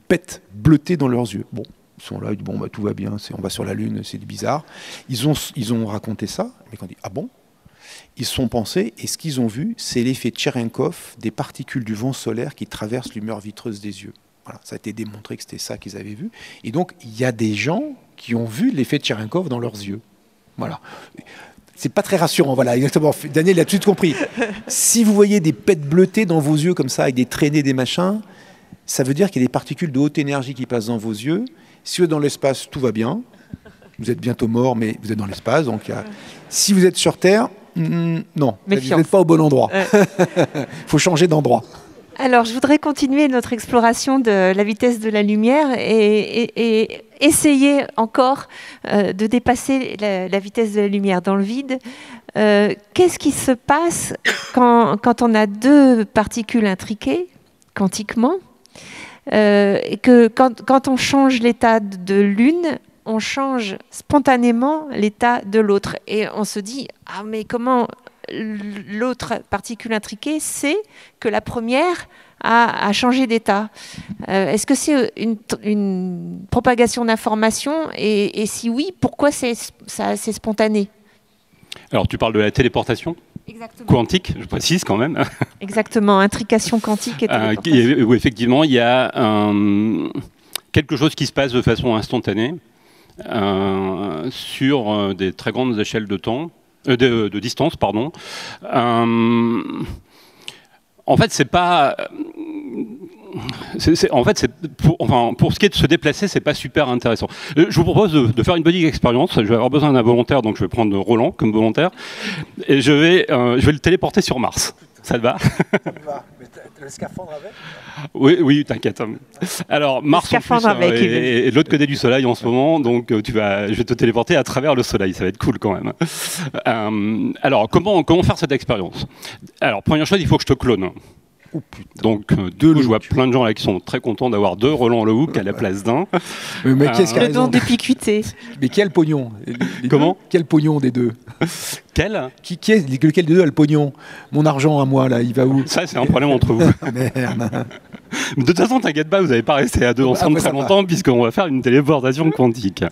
bêtes bleutées dans leurs yeux. Bon. Ils sont là, ils disent bon, bah, tout va bien, on va sur la Lune, c'est bizarre. Ils ont raconté ça, mais quand on dit ah bon, ils se sont pensés, et ce qu'ils ont vu, c'est l'effet Cherenkov des particules du vent solaire qui traversent l'humeur vitreuse des yeux. Voilà, ça a été démontré que c'était ça qu'ils avaient vu. Et donc, il y a des gens qui ont vu l'effet Cherenkov dans leurs yeux. Voilà. C'est pas très rassurant, voilà, exactement. Daniel a tout de suite compris. Si vous voyez des pètes bleutées dans vos yeux comme ça, avec des traînées, des machins, ça veut dire qu'il y a des particules de haute énergie qui passent dans vos yeux. Si vous êtes dans l'espace, tout va bien. Vous êtes bientôt mort, mais vous êtes dans l'espace. Donc, si vous êtes sur Terre, non, méfiance. Vous n'êtes pas au bon endroit. Il faut changer d'endroit. Alors, je voudrais continuer notre exploration de la vitesse de la lumière et essayer encore de dépasser la vitesse de la lumière dans le vide. Qu'est-ce qui se passe quand on a deux particules intriquées, quantiquement, et que quand on change l'état de l'une, on change spontanément l'état de l'autre. Et on se dit, ah mais comment l'autre particule intriquée sait que la première a changé d'état? Est-ce que c'est une propagation d'informations et si oui, pourquoi c'est spontané? Alors tu parles de la téléportation? Exactement. Quantique, je précise quand même. Exactement, intrication quantique et téléportation. Où effectivement il y a quelque chose qui se passe de façon instantanée sur des très grandes échelles de temps, de distance, pardon. En fait, c'est pas. Pour ce qui est de se déplacer, c'est pas super intéressant. Je vous propose de faire une petite expérience. Je vais avoir besoin d'un volontaire, donc je vais prendre Roland comme volontaire, et je vais le téléporter sur Mars. Ça te va? Ça me va. Mais t'as le scaphandre avec? Oui, t'inquiète. Alors Mars en plus, est de l'autre côté du Soleil en ce moment, donc je vais te téléporter à travers le Soleil. Ça va être cool quand même. Alors comment faire cette expérience? Alors première chose, il faut que je te clone. Oh, putain. Donc, du coup, je vois plein de gens là qui sont très contents d'avoir deux Roland Lehoucq à la place d'un. Mais qu'est-ce qu'il y a le don d'ubiquité. Mais quel pognon? Comment? Quel pognon des deux? Quel? Lequel des deux a le pognon? Mon argent à moi, là, il va où? Ça, c'est un problème entre vous. Merde. De toute façon, t'inquiète pas, vous n'allez pas rester à deux ensemble très longtemps, puisqu'on va faire une téléportation quantique.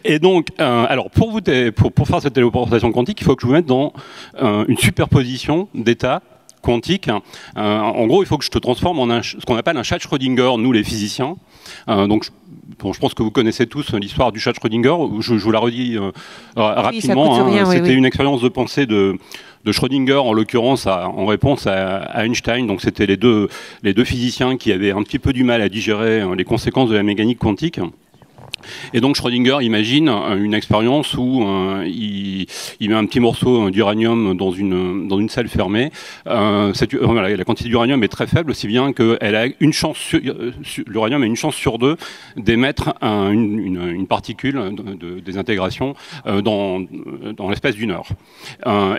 Et donc, alors, pour faire cette téléportation quantique, il faut que je vous mette dans une superposition d'états quantique. En gros, il faut que je te transforme en ce qu'on appelle un chat Schrödinger, nous les physiciens. Donc, je pense que vous connaissez tous l'histoire du chat Schrödinger. Je vous la redis rapidement. Oui, c'était une expérience de pensée de Schrödinger, en l'occurrence, en réponse à Einstein. Donc, c'était les deux physiciens qui avaient un petit peu du mal à digérer les conséquences de la mécanique quantique. Et donc Schrödinger imagine une expérience où il met un petit morceau d'uranium dans une salle fermée. La quantité d'uranium est très faible, aussi bien qu'elle a l'uranium a une chance sur deux d'émettre une particule de désintégration dans l'espace d'une heure.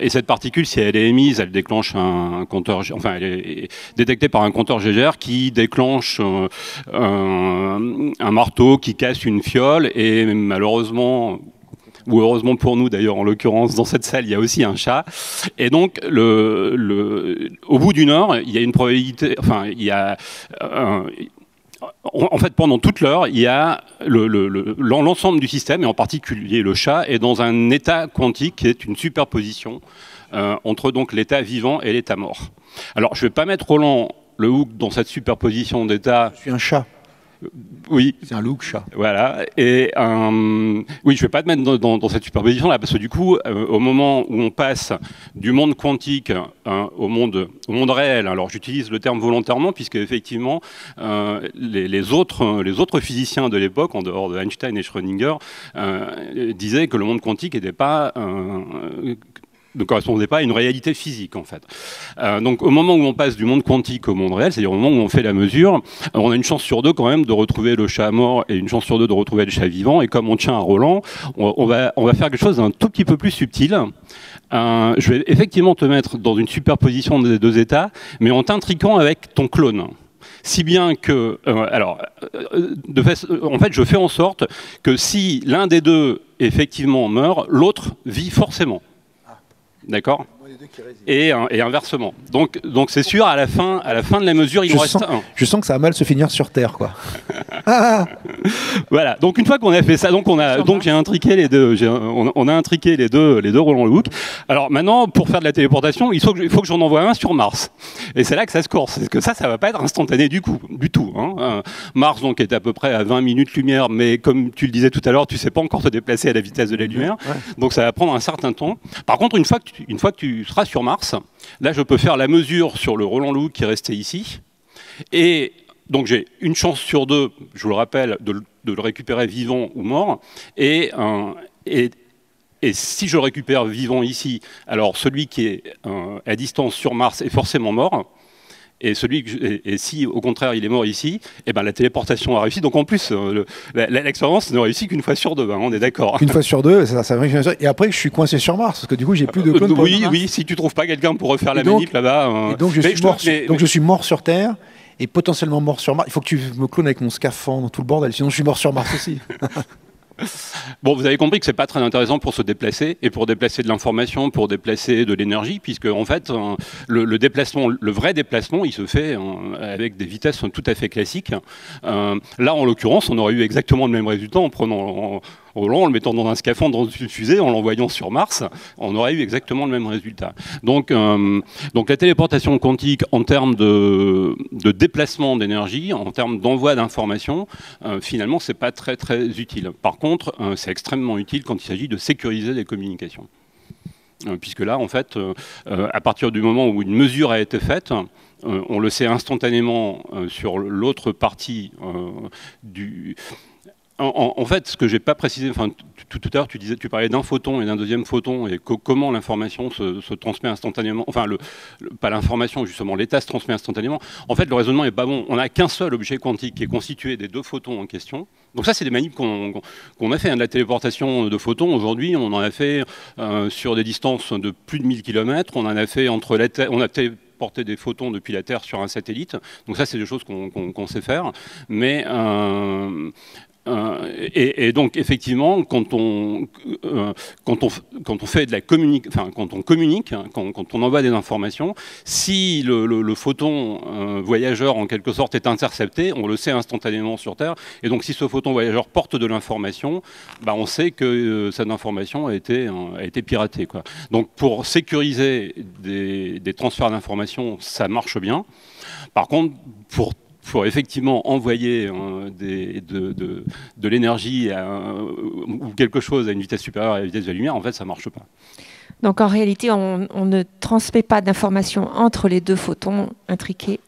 Et cette particule, si elle est émise, elle déclenche un compteur, enfin elle est détectée par un compteur Geiger qui déclenche un marteau qui casse une fiole, et malheureusement, ou heureusement pour nous d'ailleurs, en l'occurrence, dans cette salle, il y a aussi un chat. Et donc, au bout d'une heure, il y a une probabilité, enfin, il y a en fait, pendant toute l'heure, il y a l'ensemble du système, et en particulier le chat, est dans un état quantique qui est une superposition entre donc l'état vivant et l'état mort. Alors, je ne vais pas mettre Roland Le Hook dans cette superposition d'états. Je suis un chat. Oui. C'est un look chat. Voilà. Et oui, je ne vais pas te mettre dans cette superposition-là, parce que du coup, au moment où on passe du monde quantique au monde réel, alors j'utilise le terme volontairement, puisque effectivement, les autres physiciens de l'époque, en dehors de Einstein et Schrödinger, disaient que le monde quantique n'était pas... ne correspondait pas à une réalité physique, en fait. Donc, au moment où on passe du monde quantique au monde réel, c'est-à-dire au moment où on fait la mesure, on a une chance sur deux quand même de retrouver le chat mort et une chance sur deux de retrouver le chat vivant. Et comme on tient à Roland, on va faire quelque chose d'un tout petit peu plus subtil. Je vais effectivement te mettre dans une superposition des deux états, mais en t'intriquant avec ton clone. Si bien que, en fait, je fais en sorte que si l'un des deux effectivement meurt, l'autre vit forcément. D'accord ? Et inversement. Donc c'est sûr, à la fin de la mesure, il en reste un. Je sens que ça va mal se finir sur Terre, quoi. Voilà. Donc une fois qu'on a fait ça, j'ai intriqué les deux. On a intriqué les deux Roland Le Hook. Alors maintenant, pour faire de la téléportation, il faut que j'en envoie un sur Mars. Et c'est là que ça se corse. Parce que ça va pas être instantané du tout. Hein. Mars donc est à peu près à 20 minutes-lumière, mais comme tu le disais tout à l'heure, tu sais pas encore te déplacer à la vitesse de la lumière. Ouais. Donc ça va prendre un certain temps. Par contre, une fois que tu seras sur Mars, là je peux faire la mesure sur le Roland Le Hook qui est resté ici, et donc j'ai une chance sur deux, je vous le rappelle, de le récupérer vivant ou mort, et si je le récupère vivant ici, alors celui qui est à distance sur Mars est forcément mort. Et si au contraire il est mort ici, eh ben la téléportation a réussi. Donc en plus, l'expérience ne réussit qu'une fois sur deux. Hein, on est d'accord. Une fois sur deux, ça et après je suis coincé sur Mars parce que du coup j'ai plus de clones. Oui, si tu trouves pas quelqu'un pour refaire la manip là-bas. Et donc je suis mort sur Terre et potentiellement mort sur Mars. Il faut que tu me clones avec mon scaphandre, tout le bordel. Sinon je suis mort sur Mars aussi. Bon, vous avez compris que c'est pas très intéressant pour se déplacer et pour déplacer de l'information, pour déplacer de l'énergie, puisque en fait le déplacement, le vrai déplacement, il se fait avec des vitesses tout à fait classiques. Là, en l'occurrence, on aurait eu exactement le même résultat en prenant Roland, en le mettant dans un scaphandre, dans une fusée, en l'envoyant sur Mars, on aurait eu exactement le même résultat. Donc la téléportation quantique, en termes de déplacement d'énergie, en termes d'envoi d'informations, finalement, c'est pas très très utile. Par contre, c'est extrêmement utile quand il s'agit de sécuriser les communications. Puisque là, en fait, à partir du moment où une mesure a été faite, on le sait instantanément sur l'autre partie du... En fait, ce que j'ai pas précisé, enfin, tout à l'heure, tu parlais d'un photon et d'un deuxième photon et comment l'information se transmet instantanément. Enfin, pas l'information, justement, l'état se transmet instantanément. En fait, le raisonnement est pas bon. On n'a qu'un seul objet quantique qui est constitué des deux photons en question. Donc ça, c'est des manips qu'on a fait. De la téléportation de photons, aujourd'hui, on en a fait sur des distances de plus de 1000 km. On en a fait entre la Terre... On a porter des photons depuis la Terre sur un satellite. Donc ça, c'est des choses qu'on sait faire. Mais... et donc effectivement, quand on fait de la communique, enfin quand on communique, quand on envoie des informations, si le photon voyageur en quelque sorte est intercepté, on le sait instantanément sur Terre. Et donc si ce photon voyageur porte de l'information, bah, on sait que cette information a été piratée, quoi. Donc pour sécuriser des transferts d'informations, ça marche bien. Par contre, pour effectivement envoyer de l'énergie ou quelque chose à une vitesse supérieure à la vitesse de la lumière, en fait, ça ne marche pas. Donc en réalité, on ne transmet pas d'informations entre les deux photons intriqués.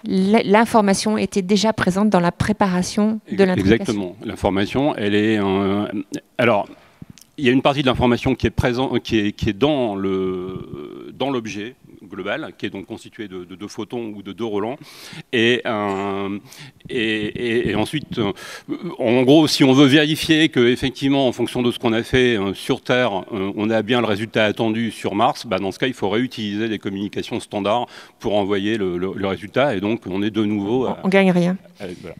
L'information était déjà présente dans la préparation de l'intrication. Exactement. L'information, elle est... alors, il y a une partie de l'information qui est présente, qui est dans l'objet global, qui est donc constitué de deux photons ou de deux Roland. Et ensuite, en gros, si on veut vérifier qu'effectivement, en fonction de ce qu'on a fait sur Terre, on a bien le résultat attendu sur Mars, bah dans ce cas, il faut réutiliser les communications standards pour envoyer le résultat. Et donc, on est de nouveau... On ne gagne rien. Voilà.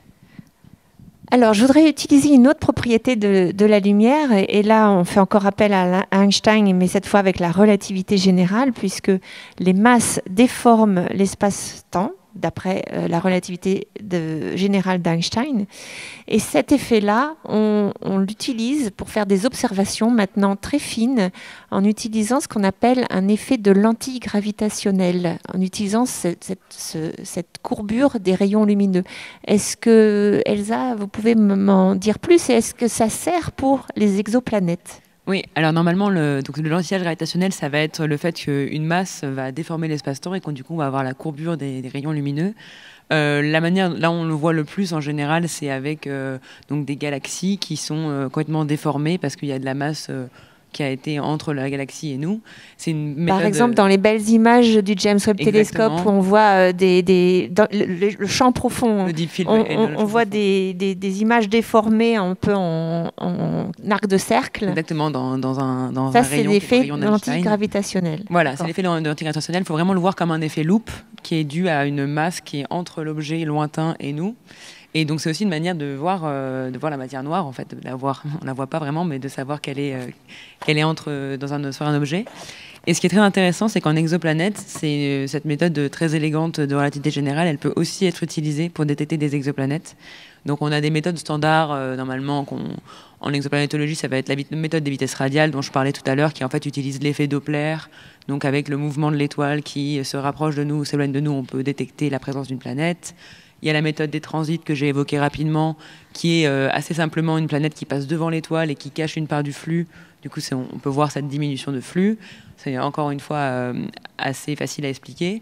Alors, je voudrais utiliser une autre propriété de la lumière, et là, on fait encore appel à Einstein, mais cette fois avec la relativité générale, puisque les masses déforment l'espace-temps d'après la relativité générale d'Einstein. Et cet effet-là, on l'utilise pour faire des observations maintenant très fines en utilisant ce qu'on appelle un effet de lentille gravitationnelle, en utilisant cette courbure des rayons lumineux. Est-ce que, Elsa, vous pouvez m'en dire plus? Et est-ce que ça sert pour les exoplanètes? Oui, alors normalement, donc le lentillage gravitationnel, ça va être le fait qu'une masse va déformer l'espace-temps et qu'on du coup on va avoir la courbure des rayons lumineux. La manière, là on le voit le plus en général, c'est avec donc des galaxies qui sont complètement déformées parce qu'il y a de la masse qui a été entre la galaxie et nous. C'est une méthode... Par exemple, dans les belles images du James Webb Telescope, où on voit dans le champ profond, on voit des images déformées un peu en arc de cercle. Exactement, dans un rayon. Ça, c'est l'effet lentille-gravitationnel. Voilà, c'est l'effet lentille-gravitationnel. Il faut vraiment le voir comme un effet loupe qui est dû à une masse qui est entre l'objet lointain et nous. Et donc c'est aussi une manière de voir la matière noire, en fait, de la voir. On la voit pas vraiment, mais de savoir qu'elle est sur un objet. Et ce qui est très intéressant, c'est qu'en exoplanète, cette méthode très élégante de relativité générale, elle peut aussi être utilisée pour détecter des exoplanètes. Donc on a des méthodes standards, normalement, en exoplanétologie, ça va être la méthode des vitesses radiales dont je parlais tout à l'heure, qui en fait utilise l'effet Doppler. Donc avec le mouvement de l'étoile qui se rapproche de nous ou s'éloigne de nous, on peut détecter la présence d'une planète. Il y a la méthode des transits que j'ai évoquée rapidement, qui est assez simplement une planète qui passe devant l'étoile et qui cache une part du flux. Du coup, on peut voir cette diminution de flux. C'est encore une fois assez facile à expliquer.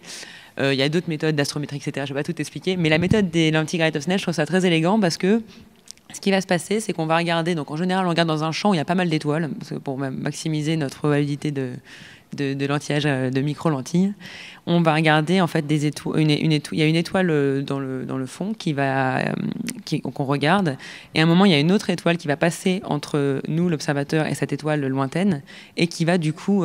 Il y a d'autres méthodes d'astrométrie, etc. Je ne vais pas tout expliquer. Mais la méthode des lentilles gravitationnelles, je trouve ça très élégant parce que ce qui va se passer, c'est qu'on va regarder. Donc en général, on regarde dans un champ où il y a pas mal d'étoiles, pour maximiser notre probabilité de lentillage de micro-lentilles. On va regarder en fait des étoiles. Il y a une étoile dans le fond qu'on regarde, et à un moment il y a une autre étoile qui va passer entre nous, l'observateur, et cette étoile lointaine, et qui va du coup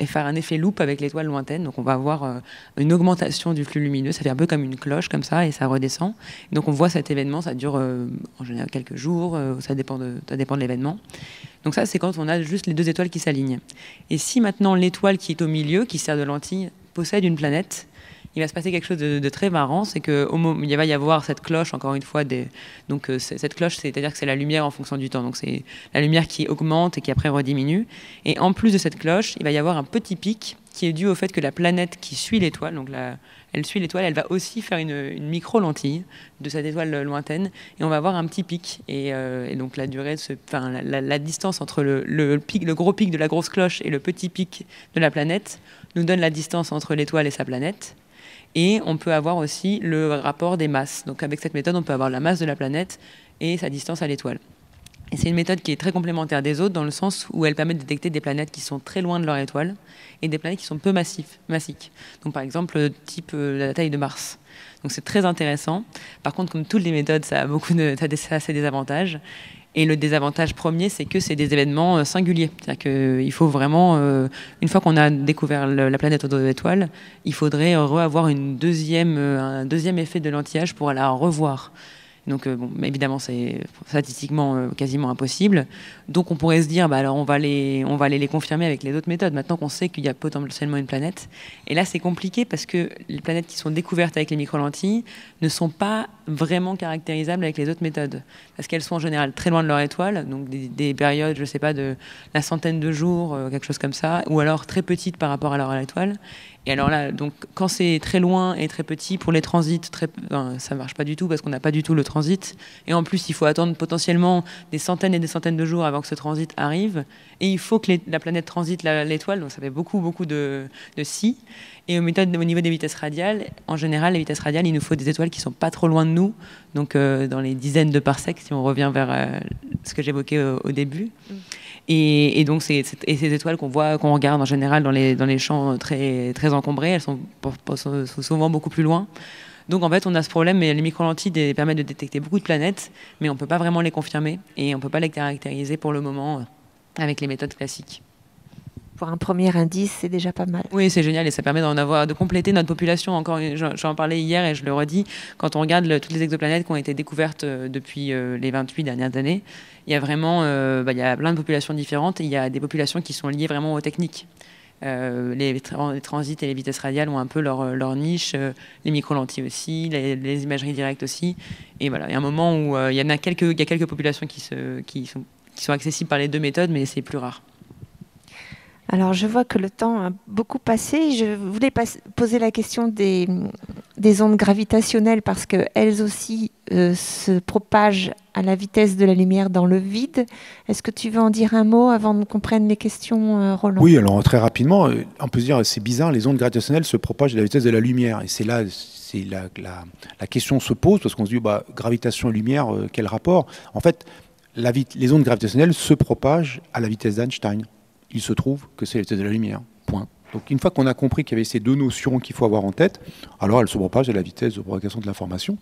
faire un effet loupe avec l'étoile lointaine. Donc on va avoir une augmentation du flux lumineux. Ça fait un peu comme une cloche comme ça, et ça redescend. Donc on voit cet événement. Ça dure en général quelques jours. Ça dépend de l'événement. Donc ça, c'est quand on a juste les deux étoiles qui s'alignent. Et si maintenant l'étoile qui est au milieu, qui sert de lentille, possède une planète, il va se passer quelque chose de très marrant, c'est qu'il va y avoir cette cloche, encore une fois, cette cloche, c'est-à-dire que c'est la lumière en fonction du temps, donc c'est la lumière qui augmente et qui après rediminue, et en plus de cette cloche, il va y avoir un petit pic qui est dû au fait que la planète qui suit l'étoile, donc elle suit l'étoile, elle va aussi faire une micro-lentille de cette étoile lointaine, et on va avoir un petit pic, et donc la durée, la distance entre le gros pic de la grosse cloche et le petit pic de la planète nous donne la distance entre l'étoile et sa planète. Et on peut avoir aussi le rapport des masses. Donc avec cette méthode, on peut avoir la masse de la planète et sa distance à l'étoile. Et c'est une méthode qui est très complémentaire des autres, dans le sens où elle permet de détecter des planètes qui sont très loin de leur étoile et des planètes qui sont peu massiques. Donc par exemple, type la taille de Mars. Donc c'est très intéressant. Par contre, comme toutes les méthodes, ça a ses désavantages. Et le désavantage premier, c'est que c'est des événements singuliers. C'est-à-dire qu'il faut vraiment, une fois qu'on a découvert la planète autour de l'étoile, il faudrait avoir un deuxième effet de lentillage pour la revoir. Donc, évidemment, c'est statistiquement quasiment impossible. Donc, on pourrait se dire, alors on va aller les confirmer avec les autres méthodes, maintenant qu'on sait qu'il y a potentiellement une planète. Et là, c'est compliqué parce que les planètes qui sont découvertes avec les microlentilles ne sont pas vraiment caractérisables avec les autres méthodes. Parce qu'elles sont en général très loin de leur étoile, donc des périodes, je ne sais pas, de la centaine de jours, quelque chose comme ça, ou alors très petites par rapport à leur étoile. Et alors là, donc, quand c'est très loin et très petit, pour les transits, ça ne marche pas du tout parce qu'on n'a pas du tout le transit. Et en plus, il faut attendre potentiellement des centaines et des centaines de jours avant que ce transit arrive. Et il faut que la planète transite l'étoile, donc ça fait beaucoup, beaucoup de si. Et au niveau des vitesses radiales, en général, les vitesses radiales, il nous faut des étoiles qui ne sont pas trop loin de nous, donc dans les dizaines de parsecs, si on revient vers ce que j'évoquais au début. Et donc, ces étoiles qu'on regarde en général dans les champs très, très encombrés, elles sont souvent beaucoup plus loin. Donc, en fait, on a ce problème, mais les microlentilles permettent de détecter beaucoup de planètes, mais on ne peut pas vraiment les confirmer, et on ne peut pas les caractériser pour le moment avec les méthodes classiques. Pour un premier indice, c'est déjà pas mal. Oui, c'est génial, et ça permet de compléter notre population. Encore, j'en parlais hier et je le redis, quand on regarde toutes les exoplanètes qui ont été découvertes depuis les 28 dernières années, il y a vraiment il y a plein de populations différentes, et il y a des populations qui sont liées vraiment aux techniques. Les transits et les vitesses radiales ont un peu leur niche, les micro-lentilles aussi, les imageries directes aussi. Et voilà, il y a un moment où il y a quelques populations qui sont accessibles par les deux méthodes, mais c'est plus rare. Alors, je vois que le temps a beaucoup passé. Je voulais poser la question des ondes gravitationnelles parce qu'elles aussi se propagent à la vitesse de la lumière dans le vide. Est-ce que tu veux en dire un mot avant qu'on prenne les questions, Roland? Oui, alors très rapidement, on peut se dire c'est bizarre, les ondes gravitationnelles se propagent à la vitesse de la lumière. Et c'est là la question se pose parce qu'on se dit gravitation et lumière, quel rapport? En fait, les ondes gravitationnelles se propagent à la vitesse d'Einstein. Il se trouve que c'est la vitesse de la lumière, point. Donc une fois qu'on a compris qu'il y avait ces deux notions qu'il faut avoir en tête, alors elles se propagent à la vitesse de propagation de l'information,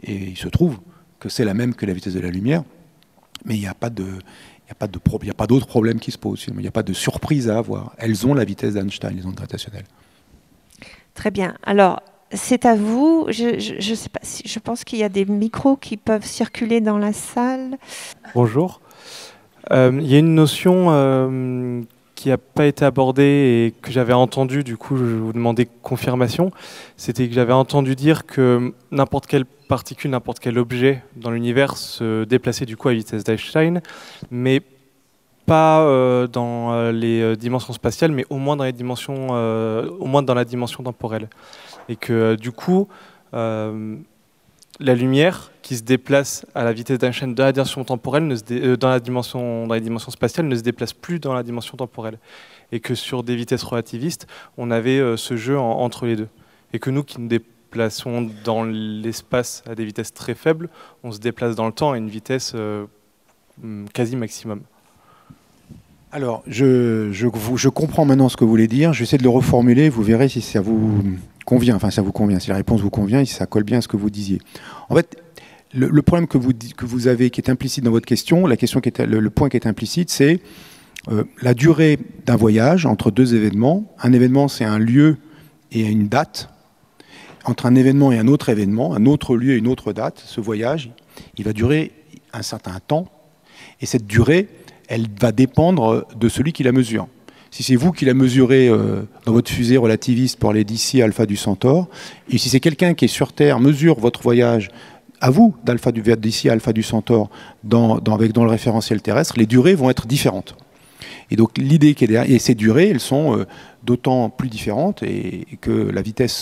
et il se trouve que c'est la même que la vitesse de la lumière, mais il n'y a pas d'autres problèmes qui se posent, il n'y a pas de surprise à avoir. Elles ont la vitesse d'Einstein, les ondes gravitationnelles. Très bien. Alors, c'est à vous. Je sais pas, je pense qu'il y a des micros qui peuvent circuler dans la salle. Bonjour. Il y a une notion qui n'a pas été abordée et que j'avais entendue, du coup je vous demandais confirmation. C'était que j'avais entendu dire que n'importe quelle particule, n'importe quel objet dans l'univers se déplaçait du coup à vitesse d'Einstein, mais pas dans les dimensions spatiales, mais au moins dans la dimension temporelle. Et que du coup, la lumière qui se déplace à la vitesse d'Einstein dans la dimension temporelle, dans les dimensions spatiales, ne se déplace plus dans la dimension temporelle. Et que sur des vitesses relativistes, on avait ce jeu entre les deux. Et que nous qui nous déplaçons dans l'espace à des vitesses très faibles, on se déplace dans le temps à une vitesse quasi maximum. Alors, je comprends maintenant ce que vous voulez dire. Je vais essayer de le reformuler. Vous verrez si ça vous convient. Enfin, ça vous convient. Si la réponse vous convient et si ça colle bien à ce que vous disiez. En fait, le problème que vous avez, qui est implicite dans votre question, le point qui est implicite, c'est la durée d'un voyage entre deux événements. Un événement, c'est un lieu et une date. Entre un événement et un autre événement, un autre lieu et une autre date, ce voyage, il va durer un certain temps. Et cette durée, elle va dépendre de celui qui la mesure. Si c'est vous qui la mesurez dans votre fusée relativiste pour aller d'ici à Alpha du Centaure, et si c'est quelqu'un qui est sur Terre, mesure votre voyage à vous, d'ici à Alpha du Centaure, dans le référentiel terrestre, les durées vont être différentes. Et donc l'idée qui est derrière, et ces durées, elles sont d'autant plus différentes et que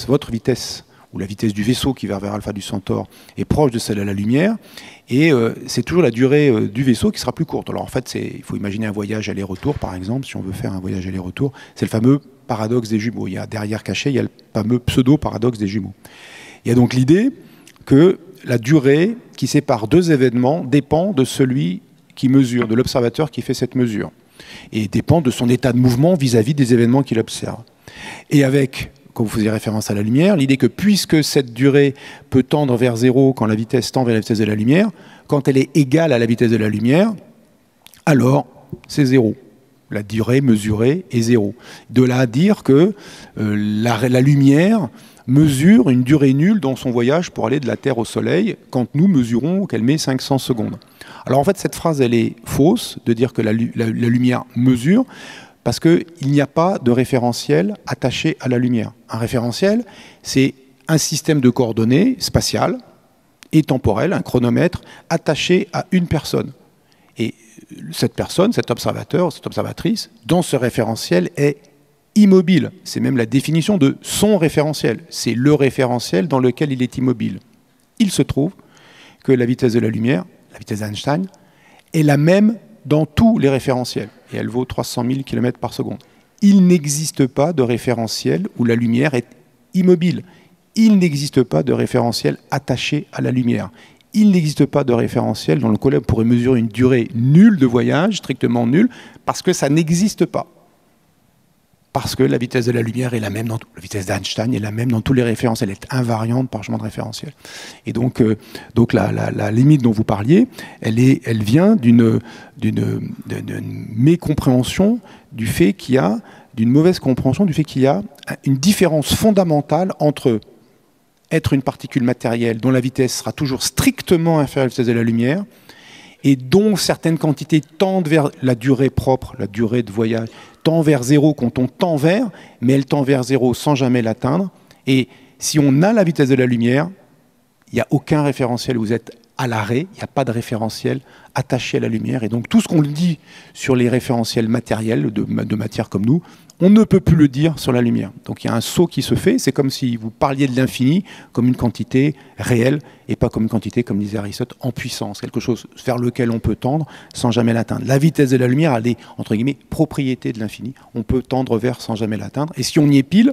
votre vitesse, ou la vitesse du vaisseau qui va vers Alpha du Centaure, est proche de celle de la lumière, et c'est toujours la durée du vaisseau qui sera plus courte. Alors en fait, il faut imaginer un voyage aller-retour, par exemple, si on veut faire un voyage aller-retour, c'est le fameux paradoxe des jumeaux. Il y a derrière caché, il y a le fameux pseudo-paradoxe des jumeaux. Il y a donc l'idée que la durée qui sépare deux événements dépend de celui qui mesure, de l'observateur qui fait cette mesure, et dépend de son état de mouvement vis-à-vis des événements qu'il observe. Et avec, quand vous faisiez référence à la lumière, l'idée que puisque cette durée peut tendre vers zéro quand la vitesse tend vers la vitesse de la lumière, quand elle est égale à la vitesse de la lumière, alors c'est zéro. La durée mesurée est zéro. De là à dire que la lumière mesure une durée nulle dans son voyage pour aller de la Terre au Soleil, quand nous mesurons qu'elle met 500 secondes. Alors en fait, cette phrase, elle est fausse, de dire que la lumière mesure, parce qu'il n'y a pas de référentiel attaché à la lumière. Un référentiel, c'est un système de coordonnées spatiales et temporelles, un chronomètre, attaché à une personne. Et cette personne, cet observateur, cette observatrice, dans ce référentiel est immobile. C'est même la définition de son référentiel. C'est le référentiel dans lequel il est immobile. Il se trouve que la vitesse de la lumière, la vitesse d'Einstein, est la même dans tous les référentiels. Et elle vaut 300 000 km par seconde. Il n'existe pas de référentiel où la lumière est immobile. Il n'existe pas de référentiel attaché à la lumière. Il n'existe pas de référentiel dans lequel on pourrait mesurer une durée nulle de voyage, strictement nulle, parce que ça n'existe pas. Parce que la vitesse de la lumière est la même, la vitesse d'Einstein est la même dans tous les référentiels, elle est invariante par changement de référentiel. Et donc la limite dont vous parliez, elle vient d'une mécompréhension du fait qu'il y a, d'une mauvaise compréhension du fait qu'il y a une différence fondamentale entre être une particule matérielle dont la vitesse sera toujours strictement inférieure à la vitesse de la lumière et dont certaines quantités tendent vers la durée propre, la durée de voyage, tend vers 0 quand on tend vers, mais elle tend vers 0 sans jamais l'atteindre. Et si on a la vitesse de la lumière, il n'y a aucun référentiel, vous êtes à l'arrêt, il n'y a pas de référentiel attaché à la lumière. Et donc tout ce qu'on dit sur les référentiels matériels de matière comme nous, on ne peut plus le dire sur la lumière. Donc il y a un saut qui se fait, c'est comme si vous parliez de l'infini comme une quantité réelle et pas comme une quantité, comme disait Aristote, en puissance, quelque chose vers lequel on peut tendre sans jamais l'atteindre. La vitesse de la lumière, elle est, entre guillemets, propriété de l'infini. On peut tendre vers sans jamais l'atteindre. Et si on y est pile,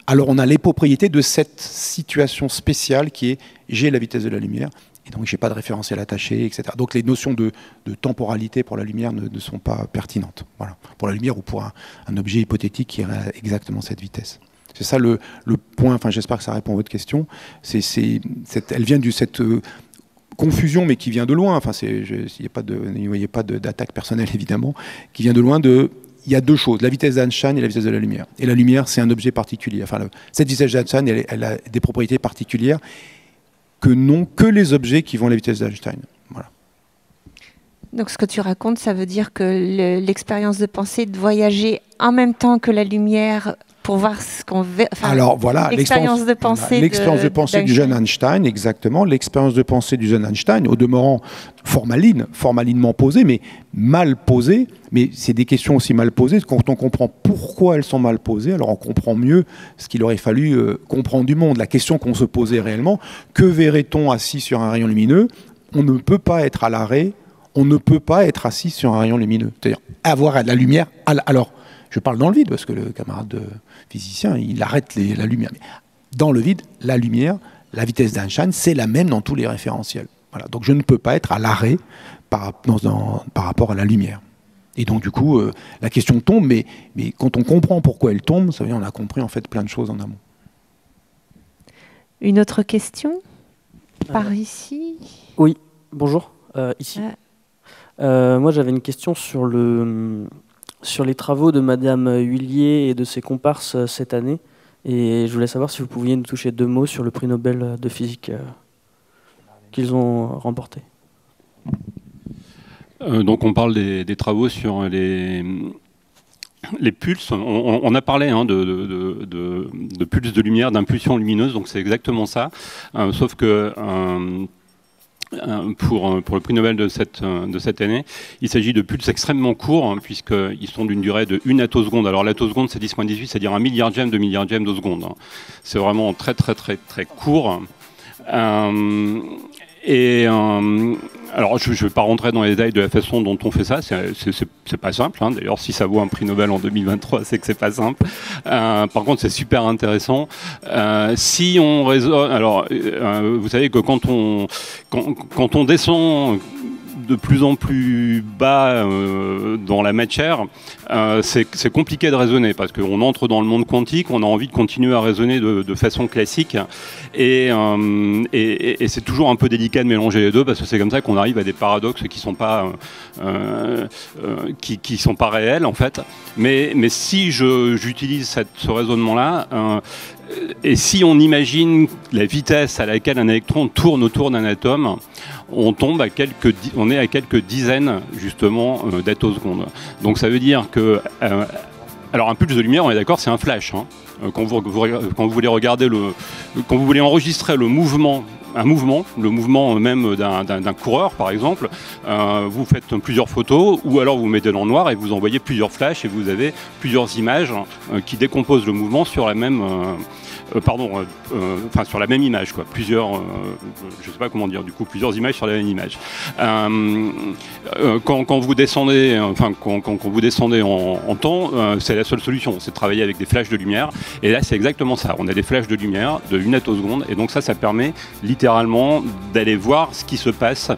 alors on a les propriétés de cette situation spéciale qui est j'ai la vitesse de la lumière, et donc je n'ai pas de référentiel attaché, etc. Donc les notions de temporalité pour la lumière ne sont pas pertinentes. Voilà. Pour la lumière ou pour un objet hypothétique qui aurait exactement cette vitesse. C'est ça le point, enfin j'espère que ça répond à votre question. Elle vient de cette confusion, mais qui vient de loin, enfin ne voyez pas d'attaque personnelle évidemment, qui vient de loin de... Il y a deux choses, la vitesse d'Einstein et la vitesse de la lumière. Et la lumière, c'est un objet particulier. Enfin, cette vitesse d'Einstein, elle a des propriétés particulières que n'ont que les objets qui vont à la vitesse d'Einstein. Voilà. Donc ce que tu racontes, ça veut dire que l'expérience de pensée, de voyager en même temps que la lumière pour voir ce qu'on veut. Enfin, alors voilà, l'expérience de pensée, du jeune Einstein, exactement. L'expérience de pensée du jeune Einstein, au demeurant formalinement posée, mais mal posée. Mais c'est des questions aussi mal posées. Quand on comprend pourquoi elles sont mal posées, alors on comprend mieux ce qu'il aurait fallu comprendre du monde. La question qu'on se posait réellement, que verrait-on assis sur un rayon lumineux? On ne peut pas être à l'arrêt, on ne peut pas être assis sur un rayon lumineux. C'est-à-dire avoir de la lumière. Alors, je parle dans le vide, parce que le camarade physicien, il arrête la lumière. Mais dans le vide, la lumière, la vitesse d'Einstein, c'est la même dans tous les référentiels. Voilà. Donc je ne peux pas être à l'arrêt par rapport à la lumière. Et donc du coup, la question tombe, mais quand on comprend pourquoi elle tombe, ça veut dire qu'on a compris en fait plein de choses en amont. Une autre question? Par ici? Oui, bonjour, ici. Moi j'avais une question sur les travaux de Madame Huillier et de ses comparses cette année. Et je voulais savoir si vous pouviez nous toucher 2 mots sur le prix Nobel de physique qu'ils ont remporté. Donc on parle des travaux sur les pulses. On a parlé de pulses de lumière, d'impulsions lumineuses, donc c'est exactement ça. Sauf que... pour le prix Nobel de cette année, il s'agit de pulses extrêmement courts, hein, puisqu'ils sont d'une durée de 1 attoseconde. Alors l'attoseconde, c'est 10-18, c'est-à-dire 1 milliardième de milliardième de seconde. Hein. C'est vraiment très très très très court. Alors, je ne vais pas rentrer dans les détails de la façon dont on fait ça, c'est pas simple. Hein. D'ailleurs, si ça vaut un prix Nobel en 2023, c'est que c'est pas simple. Par contre, c'est super intéressant. Si on raisonne, alors, vous savez que quand on descend de plus en plus bas dans la matière, c'est compliqué de raisonner parce qu'on entre dans le monde quantique, on a envie de continuer à raisonner de façon classique et c'est toujours un peu délicat de mélanger les deux parce que c'est comme ça qu'on arrive à des paradoxes qui sont pas qui sont pas réels en fait. Mais si j'utilise ce raisonnement-là, et si on imagine la vitesse à laquelle un électron tourne autour d'un atome, on est à quelques dizaines justement d'attosecondes. Donc ça veut dire que alors un pulse de lumière, on est d'accord, c'est un flash. Hein. Quand vous voulez regarder quand vous voulez enregistrer le mouvement même d'un coureur par exemple, vous faites plusieurs photos ou alors vous mettez dans le noir et vous envoyez plusieurs flashs et vous avez plusieurs images qui décomposent le mouvement sur la même sur la même image, quoi. Plusieurs, je sais pas comment dire, du coup, plusieurs images sur la même image. Quand vous descendez, quand vous descendez en temps, c'est la seule solution, c'est de travailler avec des flashs de lumière. Et là, c'est exactement ça. On a des flashs de lumière de 1 attoseconde, et donc ça permet littéralement d'aller voir ce qui se passe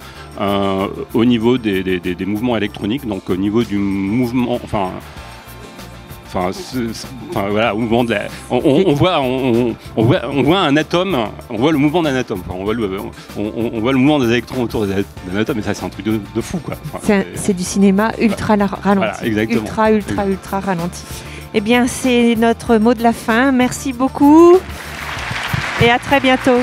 au niveau des mouvements électroniques, donc au niveau du mouvement, voilà, au mouvement de on voit un atome, on voit le mouvement d'un atome, on voit le mouvement des électrons autour d'un atome, et ça c'est un truc de fou, quoi. C'est du cinéma ultra ralenti, voilà, exactement. ultra ralenti. Eh bien, c'est notre mot de la fin. Merci beaucoup et à très bientôt.